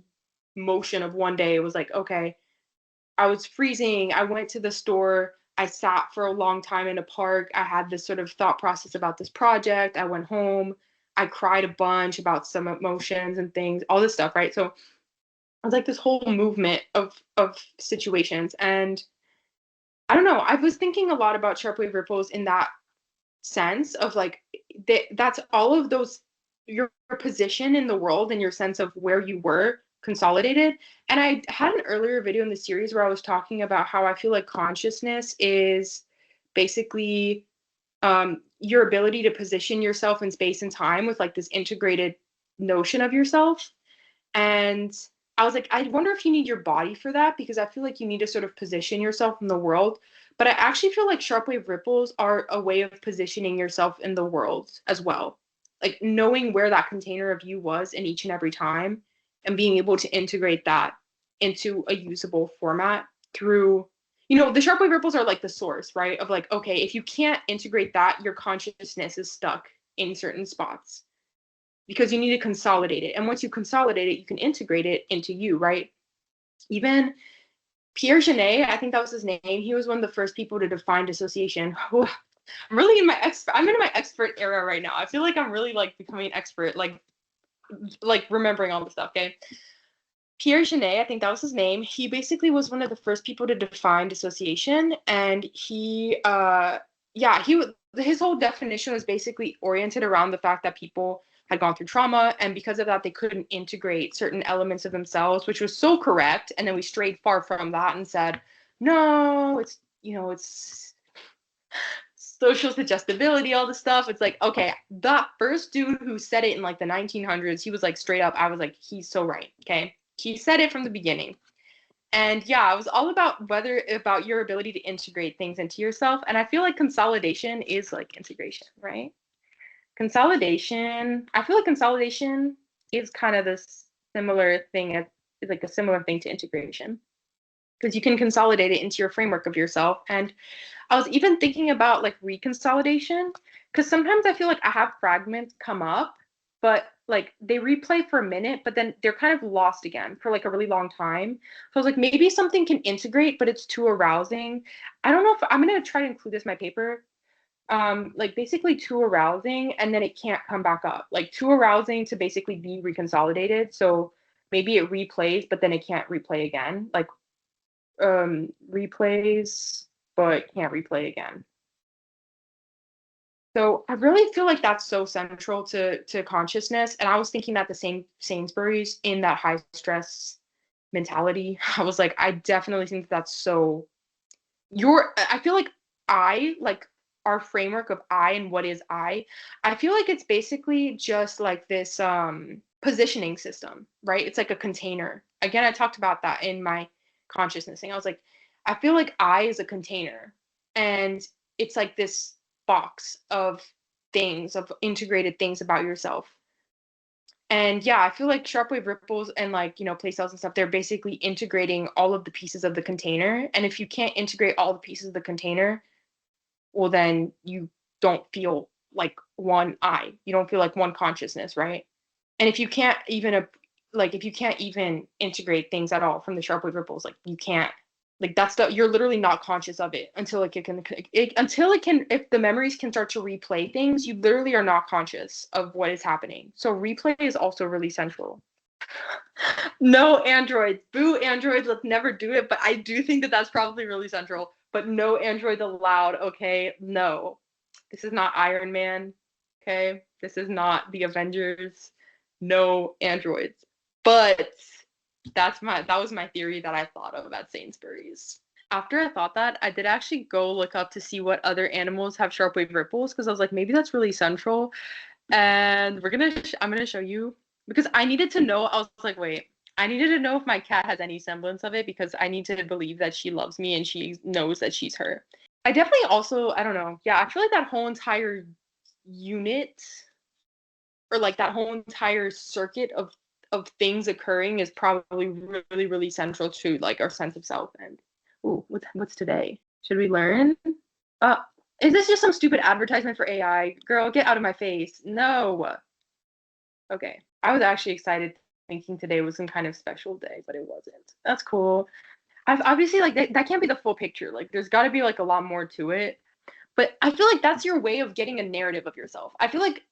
motion of one day. It was like, okay, I was freezing. I went to the store. I sat for a long time in a park. I had this sort of thought process about this project. I went home. I cried a bunch about some emotions and things, all this stuff, right? So it was like this whole movement of situations. And I don't know. I was thinking a lot about sharp wave ripples in that sense of like that's all of those, your position in the world and your sense of where you were consolidated. And I had an earlier video in the series where I was talking about how I feel like consciousness is basically your ability to position yourself in space and time with like this integrated notion of yourself. And I was like, I wonder if you need your body for that, because I feel like you need to sort of position yourself in the world. But I actually feel like sharp wave ripples are a way of positioning yourself in the world as well. Like knowing where that container of you was in each and every time and being able to integrate that into a usable format through, the sharp wave ripples are like the source, right? Of like, okay, if you can't integrate that, your consciousness is stuck in certain spots because you need to consolidate it. And once you consolidate it, you can integrate it into you, right? Even Pierre Genet, I think that was his name. He was one of the first people to define dissociation. I'm really I'm in my expert era right now. I feel like I'm really like becoming an expert, like remembering all the stuff. Okay. Pierre Genet, I think that was his name. He basically was one of the first people to define dissociation, and his whole definition was basically oriented around the fact that people had gone through trauma, and because of that, they couldn't integrate certain elements of themselves, which was so correct. And then we strayed far from that and said, no, it's social suggestibility, all this stuff. It's like, okay, that first dude who said it in like the 1900s, he was like straight up, I was like, he's so right. Okay. He said it from the beginning. And yeah, it was all about your ability to integrate things into yourself. And I feel like consolidation is like integration, right? I feel like consolidation is kind of this similar thing as is like a similar thing to integration, because you can consolidate it into your framework of yourself. And I was even thinking about like reconsolidation, because sometimes I feel like I have fragments come up, but like they replay for a minute, but then they're kind of lost again for like a really long time. So I was like, maybe something can integrate, but it's too arousing. I don't know if I'm going to try to include this in my paper. Like basically too arousing, and then it can't come back up. Like too arousing to basically be reconsolidated. So maybe it replays, but then it can't replay again. Like replays but can't replay again. So I really feel like that's so central to consciousness. And I was thinking that the same Sainsbury's in that high stress mentality. I was like, I definitely think that's so I feel like like our framework of I and what is I feel like it's basically just like this positioning system, right? It's like a container. Again, I talked about that in my consciousness thing. I was like, I feel like I is a container, and it's like this box of things, of integrated things about yourself. And yeah, I feel like sharp wave ripples and like, play cells and stuff, they're basically integrating all of the pieces of the container. And if you can't integrate all the pieces of the container, well, then you don't feel like one eye. You don't feel like one consciousness, right? And if you can't even if you can't even integrate things at all from the sharp wave ripples, like you can't, like that's you're literally not conscious of it until like until it can, if the memories can start to replay things, you literally are not conscious of what is happening. So replay is also really central. No androids, boo androids, let's never do it, but I do think that that's probably really central. But no androids allowed, okay? No, this is not Iron Man, okay? This is not the Avengers. No androids. But that was my theory that I thought of at Sainsbury's. After I thought that, I did actually go look up to see what other animals have sharp wave ripples, because I was like, maybe that's really central. And I'm gonna show you, because I needed to know. I was like, wait, I needed to know if my cat has any semblance of it, because I need to believe that she loves me and she knows that she's her. I definitely also, I don't know. Yeah, I feel like that whole entire unit, or like that whole entire circuit of things occurring, is probably really, really central to like our sense of self. And ooh, what's today? Should we learn? Uh, is this just some stupid advertisement for AI? Girl, get out of my face. No. Okay. I was actually excited, thinking today was some kind of special day, but it wasn't. That's cool. I've obviously, like, that can't be the full picture. Like there's got to be like a lot more to it. But I feel like that's your way of getting a narrative of yourself. I feel like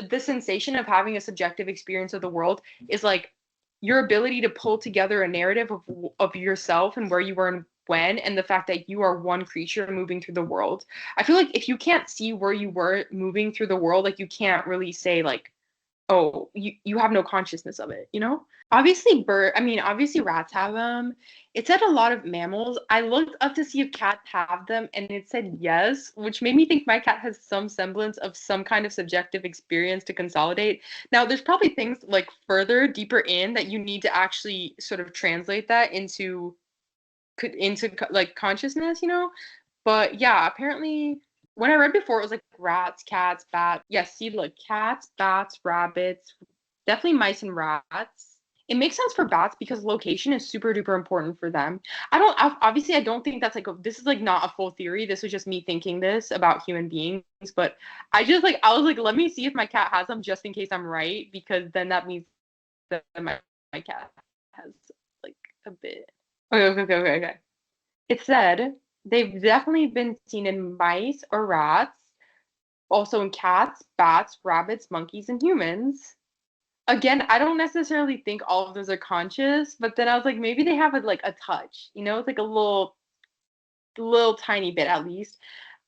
the sensation of having a subjective experience of the world is like your ability to pull together a narrative of yourself and where you were and when, and the fact that you are one creature moving through the world. I feel like if you can't see where you were moving through the world, like you can't really say like, oh, you have no consciousness of it, you know? Obviously rats have them. It said a lot of mammals. I looked up to see if cats have them, and it said yes, which made me think my cat has some semblance of some kind of subjective experience to consolidate. Now, there's probably things like further, deeper in, that you need to actually sort of translate that into like consciousness, you know? But yeah, apparently when I read before, it was like rats, cats, bats. Yes, see, look, cats, bats, rabbits, definitely mice and rats. It makes sense for bats because location is super duper important for them. Obviously, I don't think that's like, this is like not a full theory. This was just me thinking this about human beings. But I was like, let me see if my cat has them just in case I'm right, because then that means that my cat has like a bit. Okay. It said they've definitely been seen in mice or rats, also in cats, bats, rabbits, monkeys, and humans. Again, I don't necessarily think all of those are conscious, but then I was like, maybe they have like a touch, it's like a little tiny bit at least.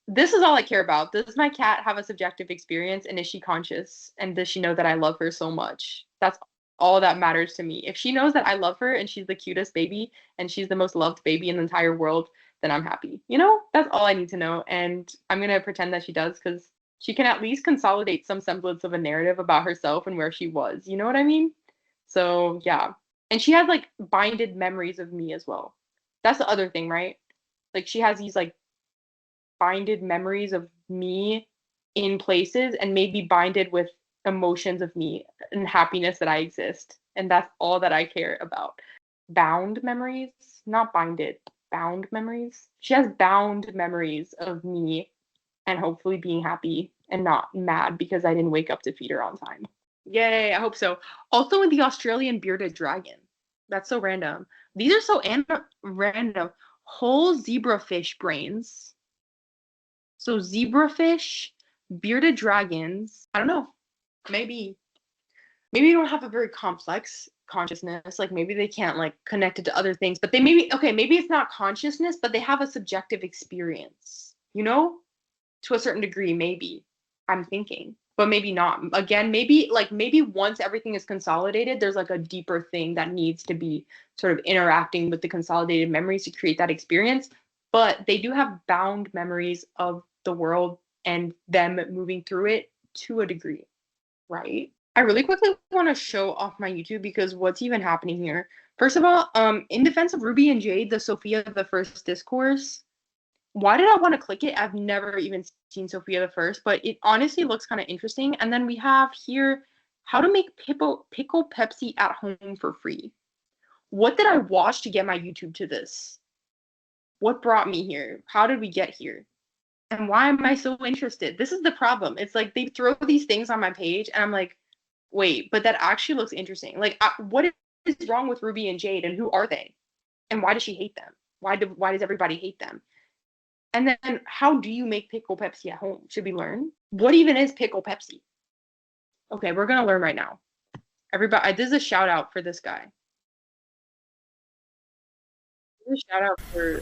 This is all I care about. Does my cat have a subjective experience, and is she conscious? And does she know that I love her so much? That's all that matters to me. If she knows that I love her and she's the cutest baby and she's the most loved baby in the entire world, then I'm happy. That's all I need to know. And I'm going to pretend that she does, because she can at least consolidate some semblance of a narrative about herself and where she was. You know what I mean? So, yeah. And she has like binded memories of me as well. That's the other thing, right? Like she has these like binded memories of me in places, and maybe binded with emotions of me and happiness that I exist. And that's all that I care about. Bound memories, not binded, bound memories. She has bound memories of me and hopefully being happy and not mad because I didn't wake up to feed her on time. Yay, I hope so. Also in the Australian bearded dragon. That's so random. These are so random. Whole zebrafish brains. So zebrafish, bearded dragons. I don't know. Maybe maybe they don't have a very complex consciousness. Like maybe they can't like connect it to other things. But they maybe it's not consciousness, but they have a subjective experience. To a certain degree, maybe. I'm thinking. But maybe not. Again, maybe once everything is consolidated, there's like a deeper thing that needs to be sort of interacting with the consolidated memories to create that experience. But they do have bound memories of the world and them moving through it to a degree, right? I really quickly want to show off my YouTube, because what's even happening here? First of all, in defense of Ruby and Jade, the Sophia the First discourse, why did I want to click it? I've never even seen Sophia the First, but it honestly looks kind of interesting. And then we have here How to make pickle Pepsi at home for free. What did I watch to get my YouTube to this? What brought me here? How did we get here? And why am I so interested? This is the problem. It's like they throw these things on my page, and I'm like, wait, but that actually looks interesting. Like, what is wrong with Ruby and Jade, and who are they? And why does she hate them? Why does everybody hate them? And then how do you make pickle Pepsi at home? Should we learn? What even is pickle Pepsi? Okay, we're gonna learn right now. Everybody, this is a shout out for this guy. This is a shout out for.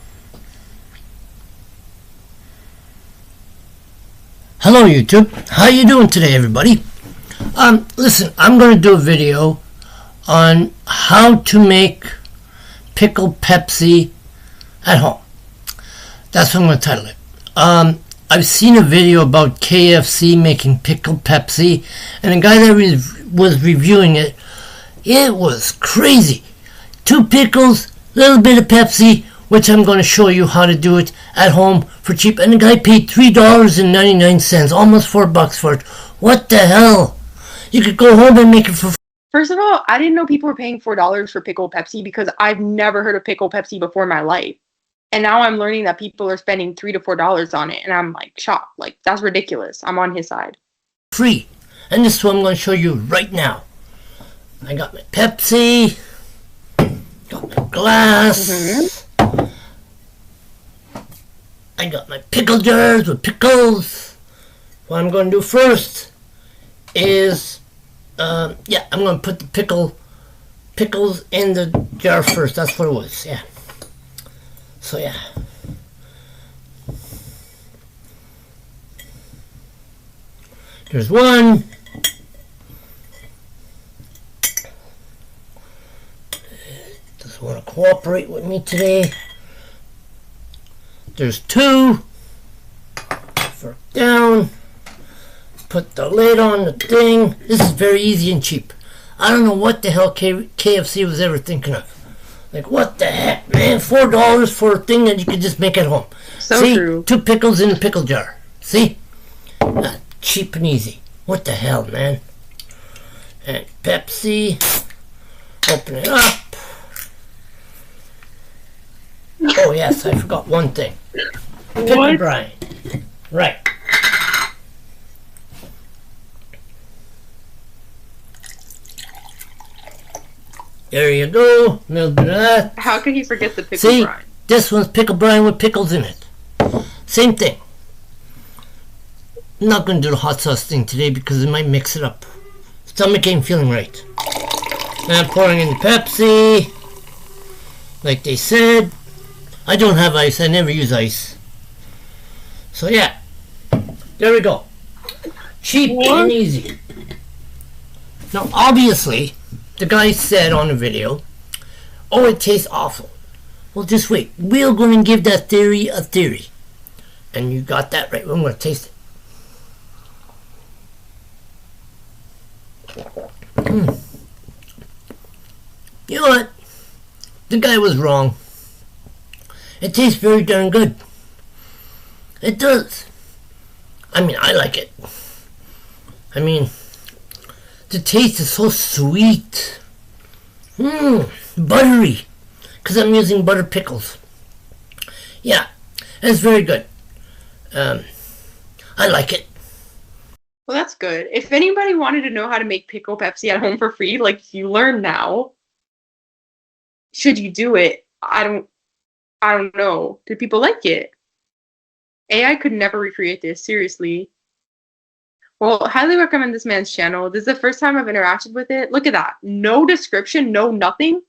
Hello YouTube, how you doing today everybody? Listen, I'm going to do a video on how to make pickle Pepsi at home. That's what I'm going to title it. I've seen a video about KFC making pickle Pepsi, and the guy that was reviewing it, it was crazy. 2 pickles, little bit of Pepsi, which I'm going to show you how to do it at home for cheap. And the guy paid $3.99, almost $4 for it. What the hell? You could go home and make it for. First of all, I didn't know people were paying $4 for pickle Pepsi because I've never heard of pickle Pepsi before in my life. And now I'm learning that people are spending $3 to $4 on it, and I'm like shocked. Like, that's ridiculous. I'm on his side. Free. And this is what I'm going to show you right now. I got my Pepsi. Got my glass. Mm-hmm. I got my pickle jars with pickles. What I'm going to do first is, I'm going to put the pickles in the jar first. That's what it was, yeah. So, yeah. There's one. Doesn't want to cooperate with me today. There's 2. For down. Put the lid on the thing. This is very easy and cheap. I don't know what the hell KFC was ever thinking of. Like, what the heck, man? $4 for a thing that you could just make at home. So See? True. 2 pickles in a pickle jar. See? Cheap and easy. What the hell, man? And Pepsi. Open it up. Oh, yes, I forgot one thing. Pickle brine. Right. There you go. A little bit of that. How could he forget the pickle brine? See, this one's pickle brine with pickles in it. Same thing. I'm not going to do the hot sauce thing today because it might mix it up. Stomach ain't feeling right. Now I'm pouring in the Pepsi. Like they said. I don't have ice. I never use ice. So yeah. There we go. Cheap and easy. Now obviously, the guy said on the video, oh, it tastes awful. Well, just wait. We're going to give that theory a theory. And you got that right. I'm going to taste it. You know what? The guy was wrong. It tastes very darn good. It does. I mean, I like it. I mean, the taste is so sweet. Buttery. Because I'm using butter pickles. Yeah, it's very good. I like it. Well, that's good. If anybody wanted to know how to make pickle Pepsi at home for free, like you learn now, should you do it? I don't know. Do people like it? AI could never recreate this, seriously. Well, highly recommend this man's channel. This is the first time I've interacted with it. Look at that. No description, no nothing.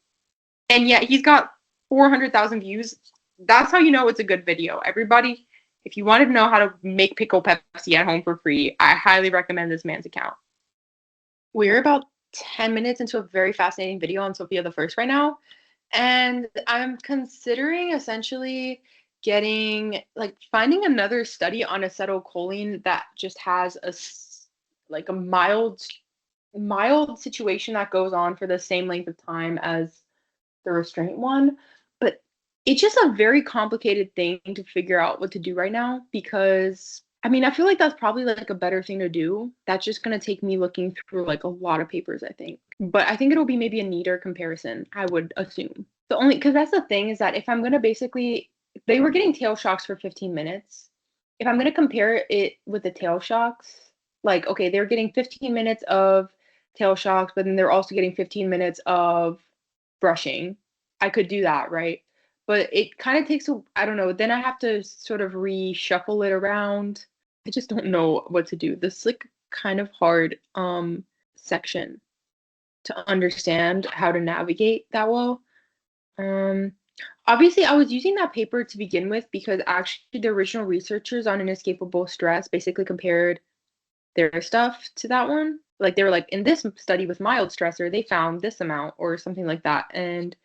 And yet he's got 400,000 views. That's how you know it's a good video. Everybody, if you wanted to know how to make pickle Pepsi at home for free, I highly recommend this man's account. We're about 10 minutes into a very fascinating video on Sophia the First right now. And I'm considering essentially finding another study on acetylcholine that just has a mild situation that goes on for the same length of time as the restraint one. But it's just a very complicated thing to figure out what to do right now because I mean, I feel like that's probably like a better thing to do. That's just gonna take me looking through like a lot of papers, I think. But I think it'll be maybe a neater comparison, I would assume. The only because that's the thing is that if I'm gonna basically they were getting tail shocks for 15 minutes. If I'm gonna compare it with the tail shocks, like okay, they're getting 15 minutes of tail shocks, but then they're also getting 15 minutes of brushing. I could do that, right? But it kind of takes a, I don't know, then I have to sort of reshuffle it around. I just don't know what to do. This is like kind of hard section to understand how to navigate that well. Um Obviously I was using that paper to begin with because actually the original researchers on inescapable stress basically compared their stuff to that one. Like they were like in this study with mild stressor, they found this amount or something like that. And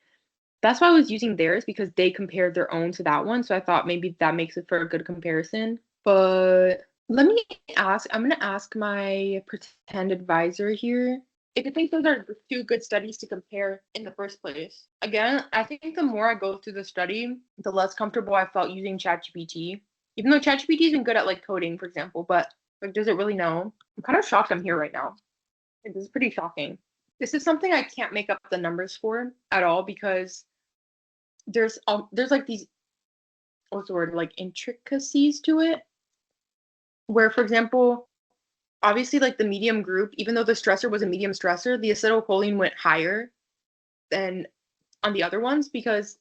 that's why I was using theirs because they compared their own to that one. So I thought maybe that makes it for a good comparison. But let me ask, I'm going to ask my pretend advisor here if you think those are two good studies to compare in the first place. Again, I think the more I go through the study, the less comfortable I felt using ChatGPT. Even though ChatGPT isn't good at like coding, for example, but like, does it really know? I'm kind of shocked I'm here right now. This is pretty shocking. This is something I can't make up the numbers for at all because there's like these what's the word like intricacies to it where for example obviously like the medium group even though the stressor was a medium stressor the acetylcholine went higher than on the other ones because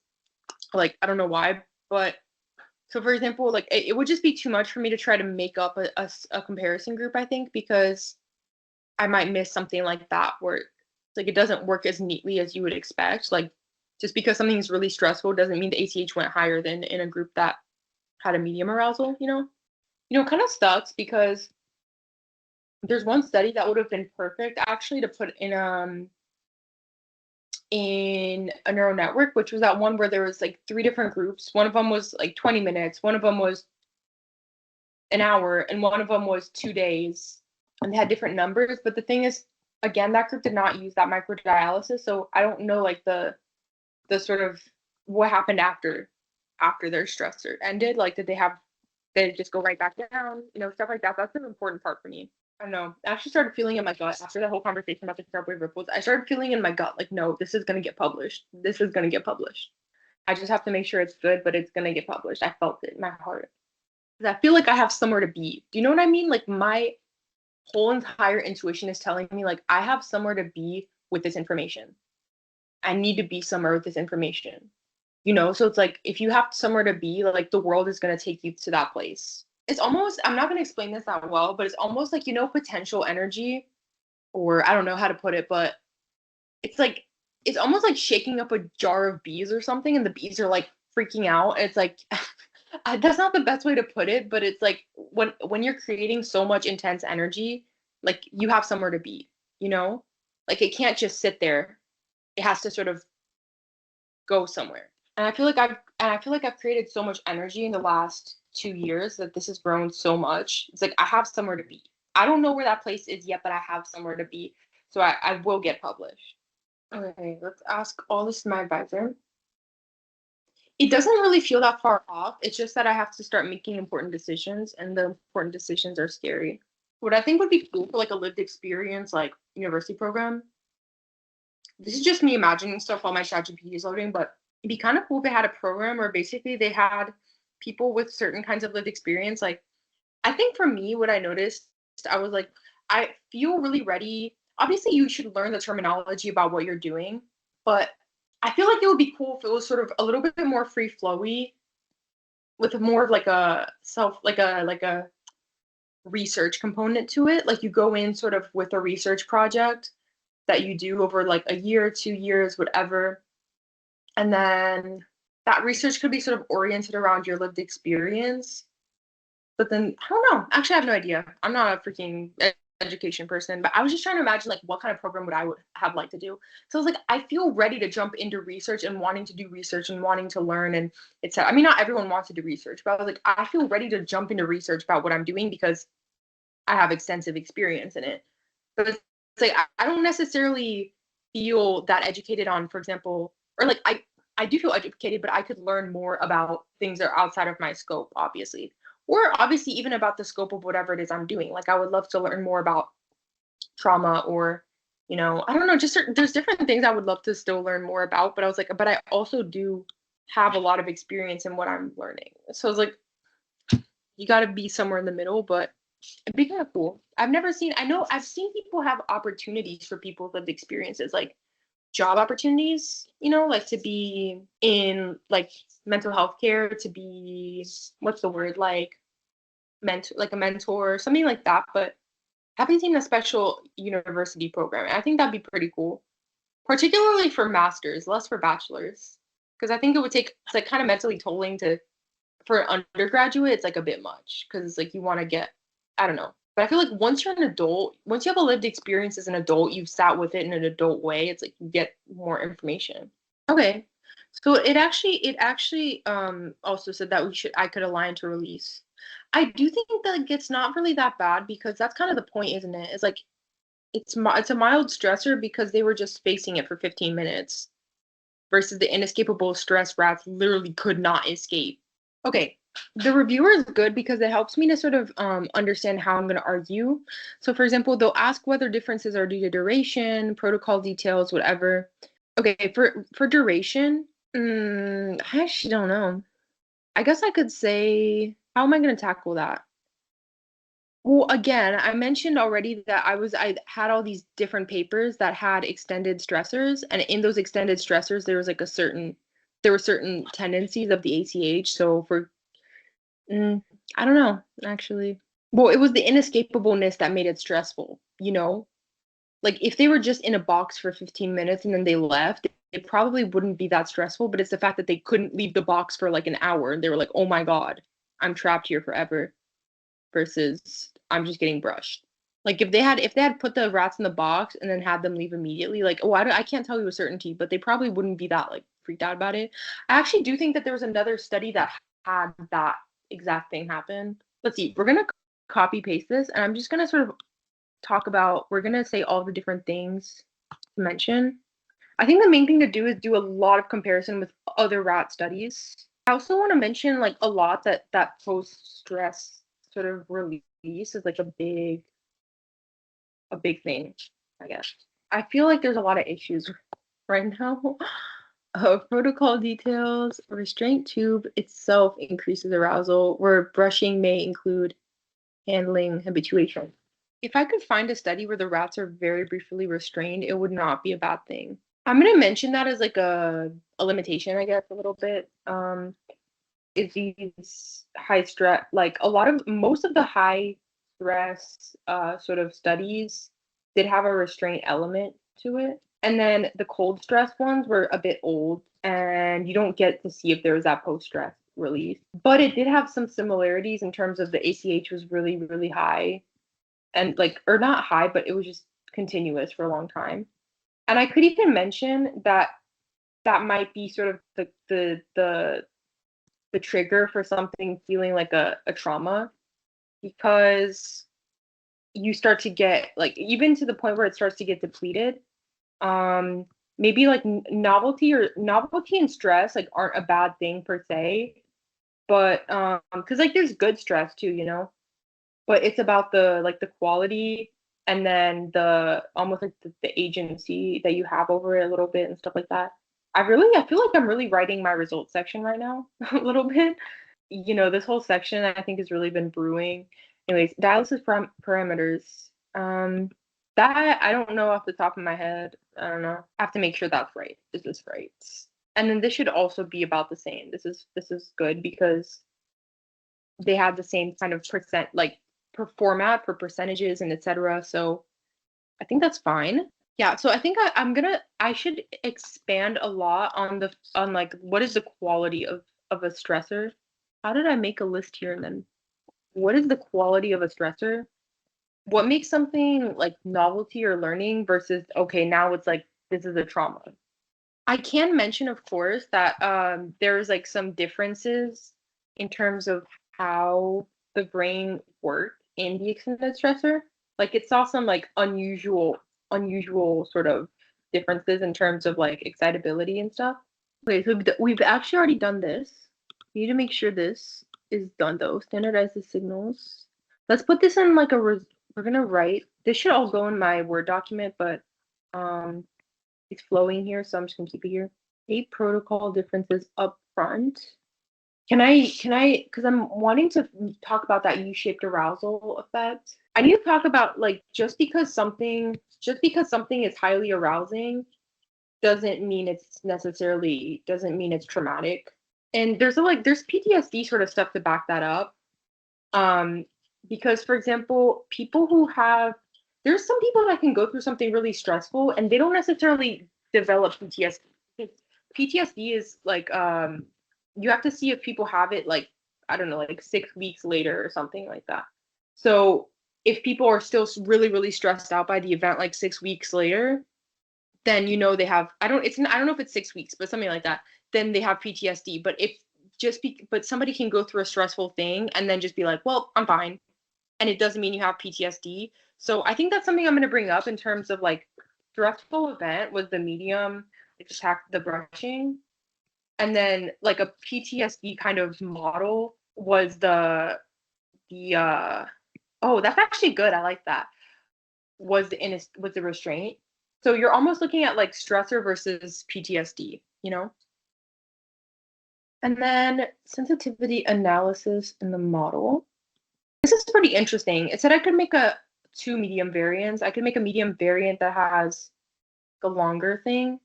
like I don't know why but so for example like it would just be too much for me to try to make up a comparison group I think because I might miss something like that where like it doesn't work as neatly as you would expect like just because something's really stressful doesn't mean the ACH went higher than in a group that had a medium arousal, you know? You know, kind of sucks because there's one study that would have been perfect actually to put in a neural network, which was that one where there was like three different groups. One of them was like 20 minutes, one of them was an hour, and one of them was 2 days. And they had different numbers. But the thing is, again, that group did not use that microdialysis. So I don't know like the sort of what happened after their stressor ended. Like did it just go right back down? You know, stuff like that. That's an important part for me. I don't know. I actually started feeling in my gut after the whole conversation about the sharp-wave ripples. I started feeling in my gut like, no, this is gonna get published. This is gonna get published. I just have to make sure it's good, but it's gonna get published. I felt it in my heart. 'Cause I feel like I have somewhere to be. Do you know what I mean? Like my whole entire intuition is telling me like I have somewhere to be with this information. I need to be somewhere with this information. You know, so it's like if you have somewhere to be, like the world is gonna take you to that place. It's almost I'm not gonna explain this that well, but it's almost like potential energy, or I don't know how to put it, but it's like it's almost like shaking up a jar of bees or something, and the bees are like freaking out. It's like that's not the best way to put it, but it's like when you're creating so much intense energy, like you have somewhere to be, you know? Like it can't just sit there. It has to sort of go somewhere. And I feel like I've created so much energy in the last 2 years that this has grown so much. It's like I have somewhere to be. I don't know where that place is yet, but I have somewhere to be. So I will get published. Okay, let's ask all this to my advisor. It doesn't really feel that far off. It's just that I have to start making important decisions, and the important decisions are scary. What I think would be cool for like a lived experience, like university program. This is just me imagining stuff while my ChatGPT is loading, but it'd be kind of cool if they had a program where basically they had people with certain kinds of lived experience. Like, I think for me, what I noticed, I was like, I feel really ready. Obviously, you should learn the terminology about what you're doing, but I feel like it would be cool if it was sort of a little bit more free flowy with more of like a like a research component to it. Like you go in sort of with a research project that you do over like a year, 2 years, whatever. And then that research could be sort of oriented around your lived experience. But then I don't know. Actually, I have no idea. I'm not a freaking education person, but I was just trying to imagine like what kind of program would have liked to do. So I was like, I feel ready to jump into research and wanting to do research and wanting to learn and etc. I mean, not everyone wants to do research, but I was like, I feel ready to jump into research about what I'm doing because I have extensive experience in it. But it's like I don't necessarily feel that educated on, for example, or like I do feel educated, but I could learn more about things that are outside of my scope, obviously. or obviously even about the scope of whatever it is I'm doing. Like I would love to learn more about trauma or, I don't know, just there's different things I would love to still learn more about, but I was like, but I also do have a lot of experience in what I'm learning. So I was like, you got to be somewhere in the middle, but it'd be kind of cool. I know I've seen people have opportunities for people with lived experiences, like job opportunities, like to be in like mental health care, to be, what's the word, like a mentor, something like that. But I haven't seen a special university program. And I think that'd be pretty cool, particularly for masters, less for bachelors, because I think it's like kind of mentally tolling for an undergraduate. It's like a bit much because it's like you want to get, I don't know. But I feel like once you're an adult, once you have a lived experience as an adult, you've sat with it in an adult way. It's like you get more information. Okay, so it actually also said that I could align to release. I do think that it's not really that bad because that's kind of the point, isn't it? It's like it's a mild stressor because they were just facing it for 15 minutes versus the inescapable stress rats literally could not escape. Okay, the reviewer is good because it helps me to sort of understand how I'm going to argue. So, for example, they'll ask whether differences are due to duration, protocol details, whatever. Okay, for duration, I actually don't know. I guess I could say, how am I going to tackle that? Well, again, I mentioned already that I had all these different papers that had extended stressors, and in those extended stressors, there were certain tendencies of the ACH. So mm, I don't know, actually. Well, it was the inescapableness that made it stressful, Like if they were just in a box for 15 minutes and then they left, it probably wouldn't be that stressful, but it's the fact that they couldn't leave the box for like an hour and they were like, "Oh my God, I'm trapped here forever." Versus I'm just getting brushed. Like if they had put the rats in the box and then had them leave immediately, like, oh, I can't tell you with certainty, but they probably wouldn't be that like freaked out about it. I actually do think that there was another study that had that exact thing happen. Let's see, we're gonna copy paste this, and I'm just gonna sort of we're gonna say all the different things to mention. I think the main thing to do is do a lot of comparison with other rat studies. I also want to mention like a lot that post stress sort of release is like a big thing, I guess. I feel like there's a lot of issues right now. Protocol details, restraint tube itself increases arousal, where brushing may include handling habituation. If I could find a study where the rats are very briefly restrained, it would not be a bad thing. I'm gonna mention that as like a limitation, I guess, a little bit. Is these high stress, like most of the high stress sort of studies did have a restraint element to it. And then the cold stress ones were a bit old and you don't get to see if there was that post stress release. But it did have some similarities in terms of the ACH was really, really high and like, or not high, but it was just continuous for a long time. And I could even mention that that might be sort of the trigger for something feeling like a trauma because you start to get like even to the point where it starts to get depleted. Maybe like novelty and stress like aren't a bad thing per se, but because like there's good stress too, but it's about the quality and then the almost like the agency that you have over it a little bit and stuff like that. I feel like I'm really writing my results section right now a little bit. This whole section I think has really been brewing. Anyways, dialysis parameters. That I don't know off the top of my head. I don't know. I have to make sure that's right. This is right. And then this should also be about the same. This is good because they have the same kind of percent like per format for percentages and etc. So I think that's fine. Yeah, so I think I should expand a lot on like what is the quality of a stressor. How did I make a list here and then what is the quality of a stressor? What makes something like novelty or learning versus okay, now it's like this is a trauma. I can mention, of course, that there's like some differences in terms of how the brain worked in the extended stressor. Like it saw some like unusual sort of differences in terms of like excitability and stuff. Okay, so we've actually already done this. We need to make sure this. is done though. Standardize the signals. Let's put this in like we're gonna write. This should all go in my Word document, but um, it's flowing here, so I'm just gonna keep it here. 8 protocol differences up front. Because I'm wanting to talk about that U-shaped arousal effect. I need to talk about like just because something is highly arousing doesn't mean it's traumatic. And there's PTSD sort of stuff to back that up. Um, because for example, there's some people that can go through something really stressful and they don't necessarily develop PTSD. PTSD is like you have to see if people have it like I don't know, like 6 weeks later or something like that. So if people are still really, really stressed out by the event like 6 weeks later, then they have I don't know if it's 6 weeks, but something like that. Then they have PTSD. But if but somebody can go through a stressful thing and then just be like, well, I'm fine, and it doesn't mean you have PTSD. So I think that's something I'm going to bring up in terms of like stressful event was the medium, like the brushing, and then like a PTSD kind of model was the oh, that's actually good. I like that. Was the restraint. So you're almost looking at like stressor versus PTSD, you know? And then sensitivity analysis in the model. This is pretty interesting. It said I could make two medium variants. I could make a medium variant that has the longer thing.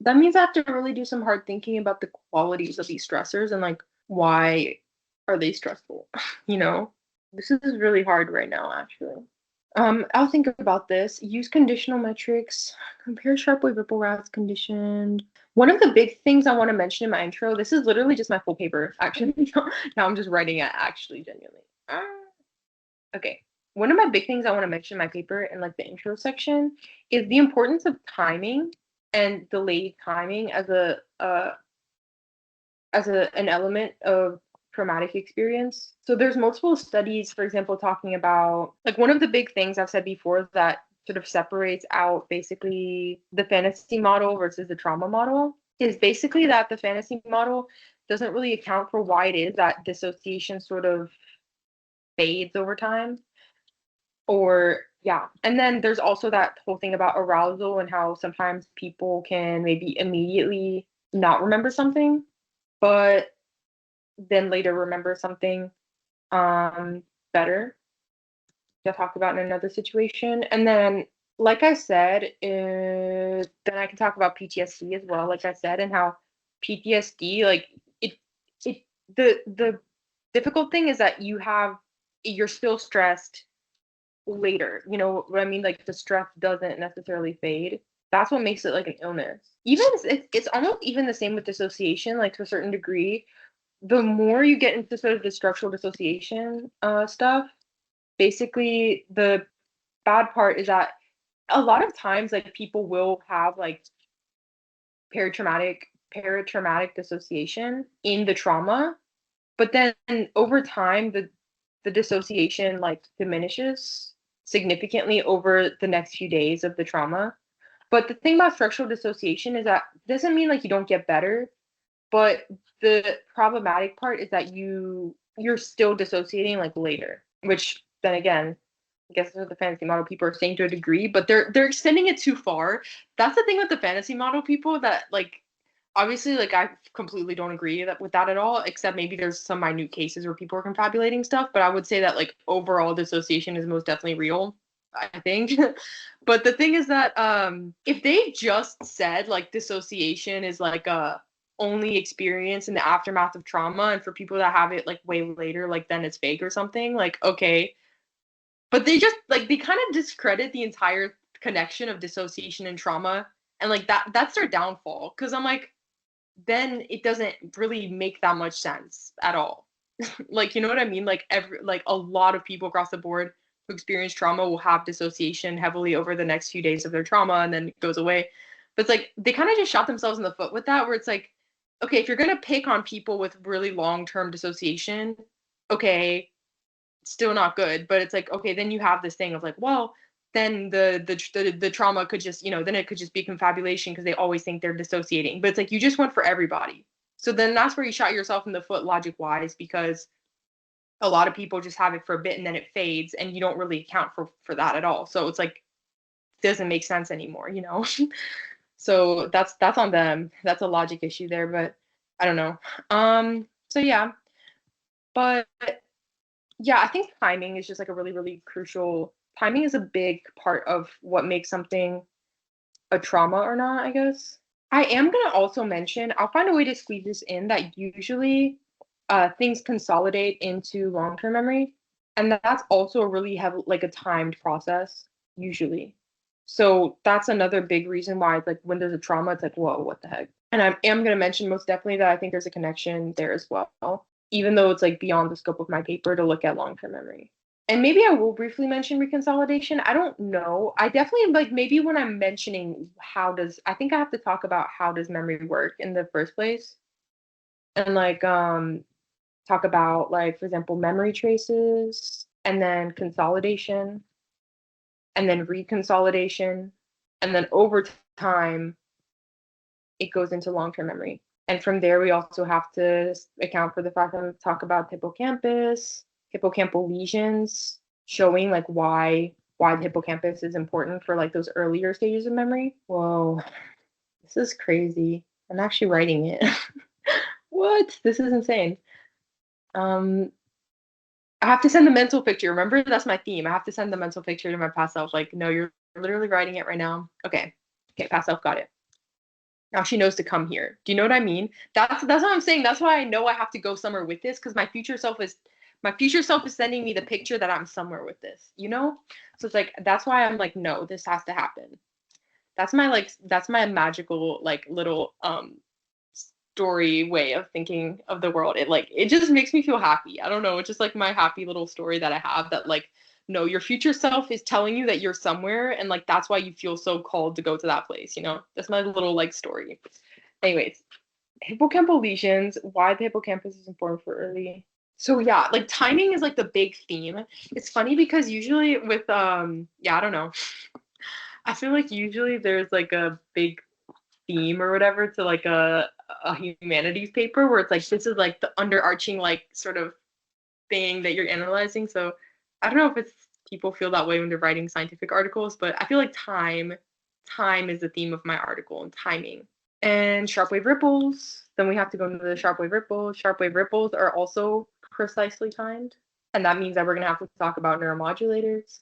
That means I have to really do some hard thinking about the qualities of these stressors and like why are they stressful, you know? This is really hard right now, actually. I'll think about this. Use conditional metrics. Compare sharp wave ripple routes conditioned. One of the big things I want to mention in my intro, this is literally just my full paper, actually. Now I'm just writing it actually genuinely. Okay. One of my big things I want to mention in my paper in like the intro section is the importance of timing and delayed timing as an element of traumatic experience. So there's multiple studies, for example, talking about like one of the big things I've said before that sort of separates out basically the fantasy model versus the trauma model is basically that the fantasy model doesn't really account for why it is that dissociation sort of fades over time. Or yeah. And then there's also that whole thing about arousal and how sometimes people can maybe immediately not remember something, but then later remember something better. I'll talk about in another situation. And then, like I said, then I can talk about PTSD as well, like I said, and how PTSD, like it the difficult thing is that you're still stressed later. You know what I mean? Like the stress doesn't necessarily fade. That's what makes it like an illness. Even it's almost even the same with dissociation, like to a certain degree. The more you get into sort of the structural dissociation stuff, basically the bad part is that a lot of times like people will have like paratraumatic dissociation in the trauma, but then over time the dissociation like diminishes significantly over the next few days of the trauma. But the thing about structural dissociation is that it doesn't mean like you don't get better, but the problematic part is that you're still dissociating like later, which then again, I guess this is the fantasy model people are saying to a degree, but they're extending it too far. That's the thing with the fantasy model people that like obviously like I completely don't agree with that at all, except maybe there's some minute cases where people are confabulating stuff, but I would say that like overall dissociation is most definitely real, I think. But the thing is that if they just said like dissociation is like a only experience in the aftermath of trauma, and for people that have it like way later, like then it's fake or something, like okay. But they just like they kind of discredit the entire connection of dissociation and trauma, and like that's their downfall, because I'm like, then it doesn't really make that much sense at all. Like, you know what I mean? Like a lot of people across the board who experience trauma will have dissociation heavily over the next few days of their trauma and then it goes away. But it's like they kind of just shot themselves in the foot with that, where it's like, okay, if you're gonna pick on people with really long-term dissociation, okay, still not good. But it's like, okay, then you have this thing of like, well, then the trauma could just, then it could just be confabulation because they always think they're dissociating. But it's like you just went for everybody. So then that's where you shot yourself in the foot logic wise, because a lot of people just have it for a bit and then it fades, and you don't really account for that at all. So it's like doesn't make sense anymore, you know? So that's on them. That's a logic issue there, but I don't know. So yeah, but yeah, I think timing is just like a really, really crucial. Timing is a big part of what makes something a trauma or not, I guess. I am gonna also mention, I'll find a way to squeeze this in, that usually things consolidate into long-term memory. And that's also a really heavy, like a timed process, usually. So that's another big reason why, like, when there's a trauma, it's like, whoa, what the heck? And I am going to mention most definitely that I think there's a connection there as well, even though it's like beyond the scope of my paper to look at long-term memory. And maybe I will briefly mention reconsolidation. I don't know. I definitely like maybe when I'm mentioning I think I have to talk about how does memory work in the first place. And like talk about, like, for example, memory traces, and then consolidation, and then reconsolidation, and then over time it goes into long-term memory. And from there we also have to account for the fact that we talk about hippocampus, hippocampal lesions, showing like why the hippocampus is important for like those earlier stages of memory. Whoa, this is crazy. I'm actually writing it. What? This is insane. Um, I have to send the mental picture. Remember, that's my theme. I have to send the mental picture to my past self. Like, no, you're literally writing it right now. Okay. Okay, past self got it. Now she knows to come here. Do you know what I mean? That's what I'm saying. That's why I know I have to go somewhere with this, because my future self is sending me the picture that I'm somewhere with this, you know? So it's like that's why I'm like, no, this has to happen. That's my magical like little story way of thinking of the world. It just makes me feel happy. I don't know. It's just like my happy little story that I have, that like, no, your future self is telling you that you're somewhere, and like that's why you feel so called to go to that place, you know? That's my little like story. Anyways, hippocampal lesions, why the hippocampus is important for early. So yeah, like timing is like the big theme. It's funny because usually with yeah, I don't know. I feel like usually there's like a big theme or whatever to like a humanities paper where it's like this is like the underarching like sort of thing that you're analyzing. So I don't know if it's people feel that way when they're writing scientific articles, but I feel like time is the theme of my article, and timing. And sharp wave ripples. Then we have to go into the sharp wave ripples. Sharp wave ripples are also precisely timed. And that means that we're gonna have to talk about neuromodulators.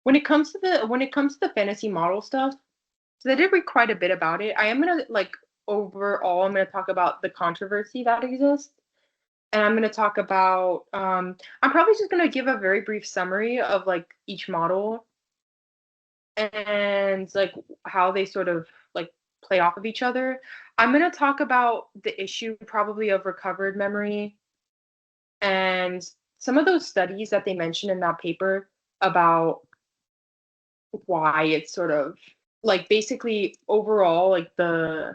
When it comes to the fantasy model stuff, so they did read quite a bit about it. I am gonna like overall, I'm gonna talk about the controversy that exists, and I'm gonna talk about. I'm probably just gonna give a very brief summary of like each model and like how they sort of like play off of each other. I'm gonna talk about the issue probably of recovered memory and some of those studies that they mentioned in that paper about why it's sort of like basically overall like the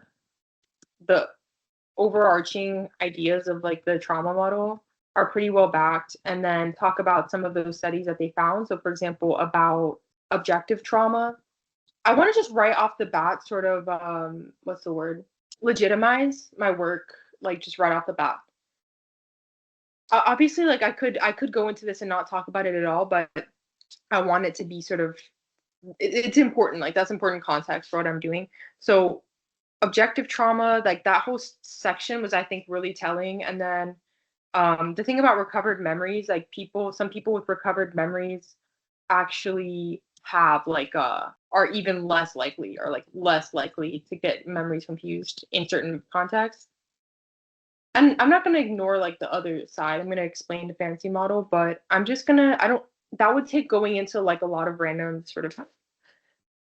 overarching ideas of like the trauma model are pretty well backed, and then talk about some of those studies that they found. So for example, about objective trauma. I want to just right off the bat sort of what's the word? Legitimize my work, like just right off the bat. Obviously, like I could go into this and not talk about it at all, but I want it to be sort of it's important. Like that's important context for what I'm doing. So objective trauma, like that whole section was, I think, really telling. And then the thing about recovered memories, like some people with recovered memories actually have like are even less likely, or like less likely to get memories confused in certain contexts. And I'm not going to ignore like the other side. I'm going to explain the fantasy model, but I don't, that would take going into like a lot of random sort of,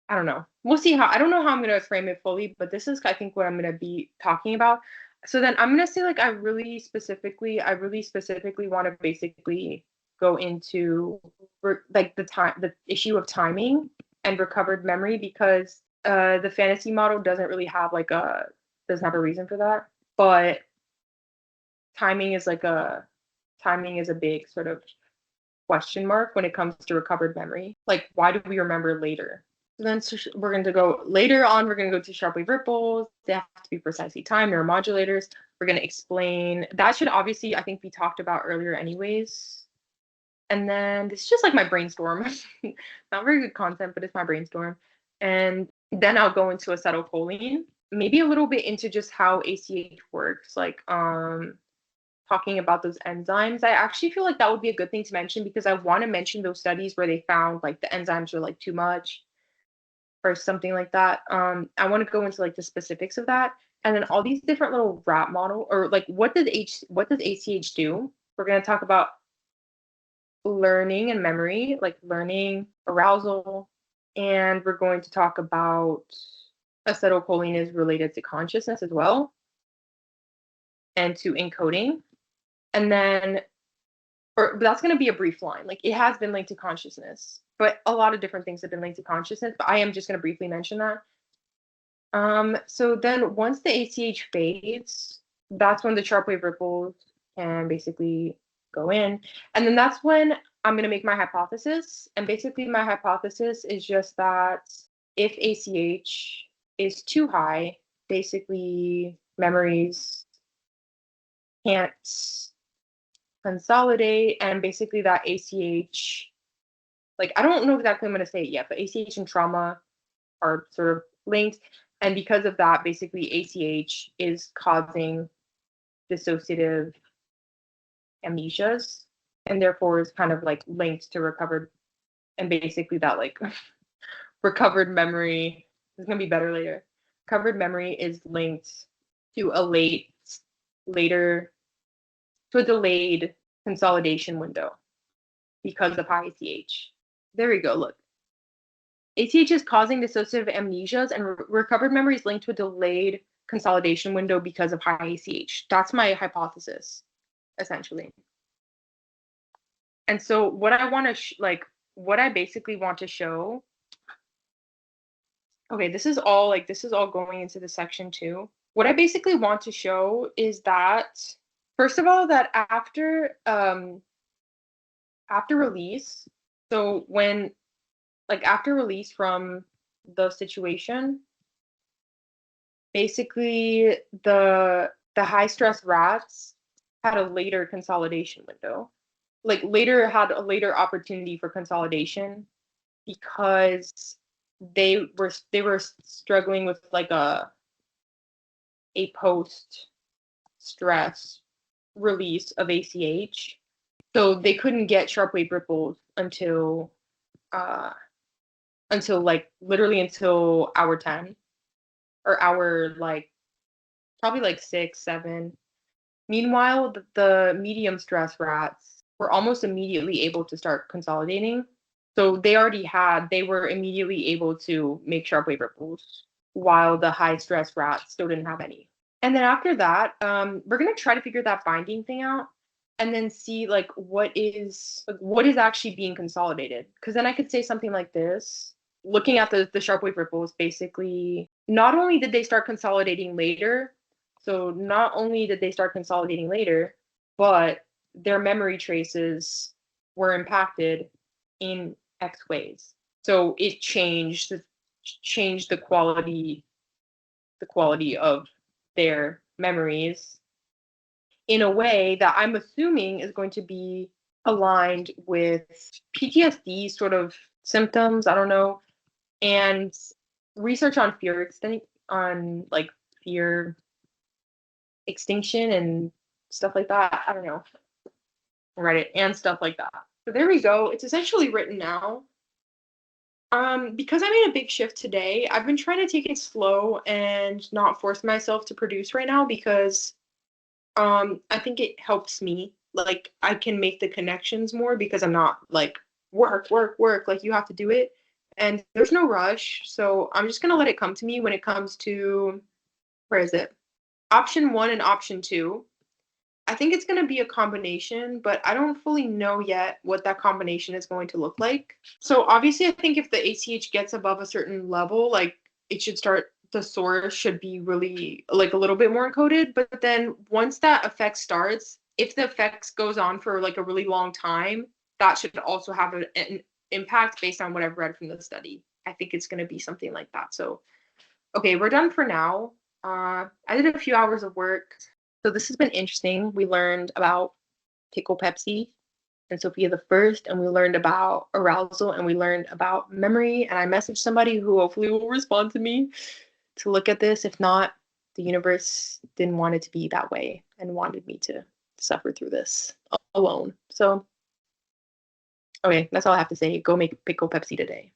I don't know. We'll see how, I don't know how I'm going to frame it fully, but this is, I think, what I'm going to be talking about. So then I'm going to say, like, I really specifically want to basically go into like the issue of timing and recovered memory, because the fantasy model doesn't have a reason for that. But timing is like a, timing is a big sort of question mark when it comes to recovered memory. Like, why do we remember later? So then we're going to go later on, we're going to go to sharp wave ripples. They have to be precisely timed, neuromodulators. We're going to explain that should obviously, I think, be talked about earlier anyways. And then this is just like my brainstorm. Not very good content, but it's my brainstorm. And then I'll go into acetylcholine, maybe a little bit into just how ACH works, like talking about those enzymes. I actually feel like that would be a good thing to mention because I want to mention those studies where they found like the enzymes are like too much or something like that. I want to go into like the specifics of that. And then all these different little rat model or like what does ACH do? We're going to talk about learning and memory, like learning, arousal, and we're going to talk about acetylcholine is related to consciousness as well and to encoding. And then, but that's going to be a brief line. Like it has been linked to consciousness, but a lot of different things have been linked to consciousness, but I am just going to briefly mention that. So then once the ACH fades, that's when the sharp wave ripples can basically go in. And then that's when I'm going to make my hypothesis. And basically my hypothesis is just that if ACH is too high, basically memories can't consolidate, and basically that ACH, like I don't know exactly I'm going to say it yet, but ACH and trauma are sort of linked. And because of that, basically ACH is causing dissociative amnesias and therefore is kind of like linked to recovered, and basically that like recovered memory is going to be better later. Recovered memory is linked to a later to a delayed consolidation window because of high ACH. There we go, look. ACH is causing dissociative amnesias and recovered memory is linked to a delayed consolidation window because of high ACH. That's my hypothesis, essentially. And so what I want to what I basically want to show. Okay, this is all going into the section 2. What I basically want to show is that first of all that after release, so when after release from the situation, basically the high stress rats had a later consolidation window, had a later opportunity for consolidation because they were struggling with like a post stress release of ACH, so they couldn't get sharp wave ripples until like literally until hour 10 or hour probably like 6, 7. Meanwhile, the medium stress rats were almost immediately able to start consolidating. So they were immediately able to make sharp wave ripples while the high stress rats still didn't have any. And then after that, we're going to try to figure that binding thing out and then see what is actually being consolidated. Because then I could say something like this. Looking at the sharp wave ripples, basically, not only did they start consolidating later, but their memory traces were impacted in X ways. So it changed the quality of their memories in a way that I'm assuming is going to be aligned with PTSD sort of symptoms. I don't know. And research on fear extinction and stuff like that. I don't know. Reddit and stuff like that. So there we go. It's essentially written now. Because I made a big shift today, I've been trying to take it slow and not force myself to produce right now because I think it helps me. Like I can make the connections more because I'm not like work, like you have to do it. And there's no rush. So I'm just gonna let it come to me when it comes to where is it? Option 1 and option 2. I think it's going to be a combination, but I don't fully know yet what that combination is going to look like. So obviously, I think if the ACH gets above a certain level, like the source should be really like a little bit more encoded. But then once that effect starts, if the effects goes on for like a really long time, that should also have an impact based on what I've read from the study. I think it's going to be something like that. So, okay, we're done for now. I did a few hours of work. So this has been interesting. We learned about pickle Pepsi and Sophia the first, and we learned about arousal and we learned about memory. And I messaged somebody who hopefully will respond to me to look at this. If not, the universe didn't want it to be that way and wanted me to suffer through this alone. So, okay, that's all I have to say. Go make pickle Pepsi today.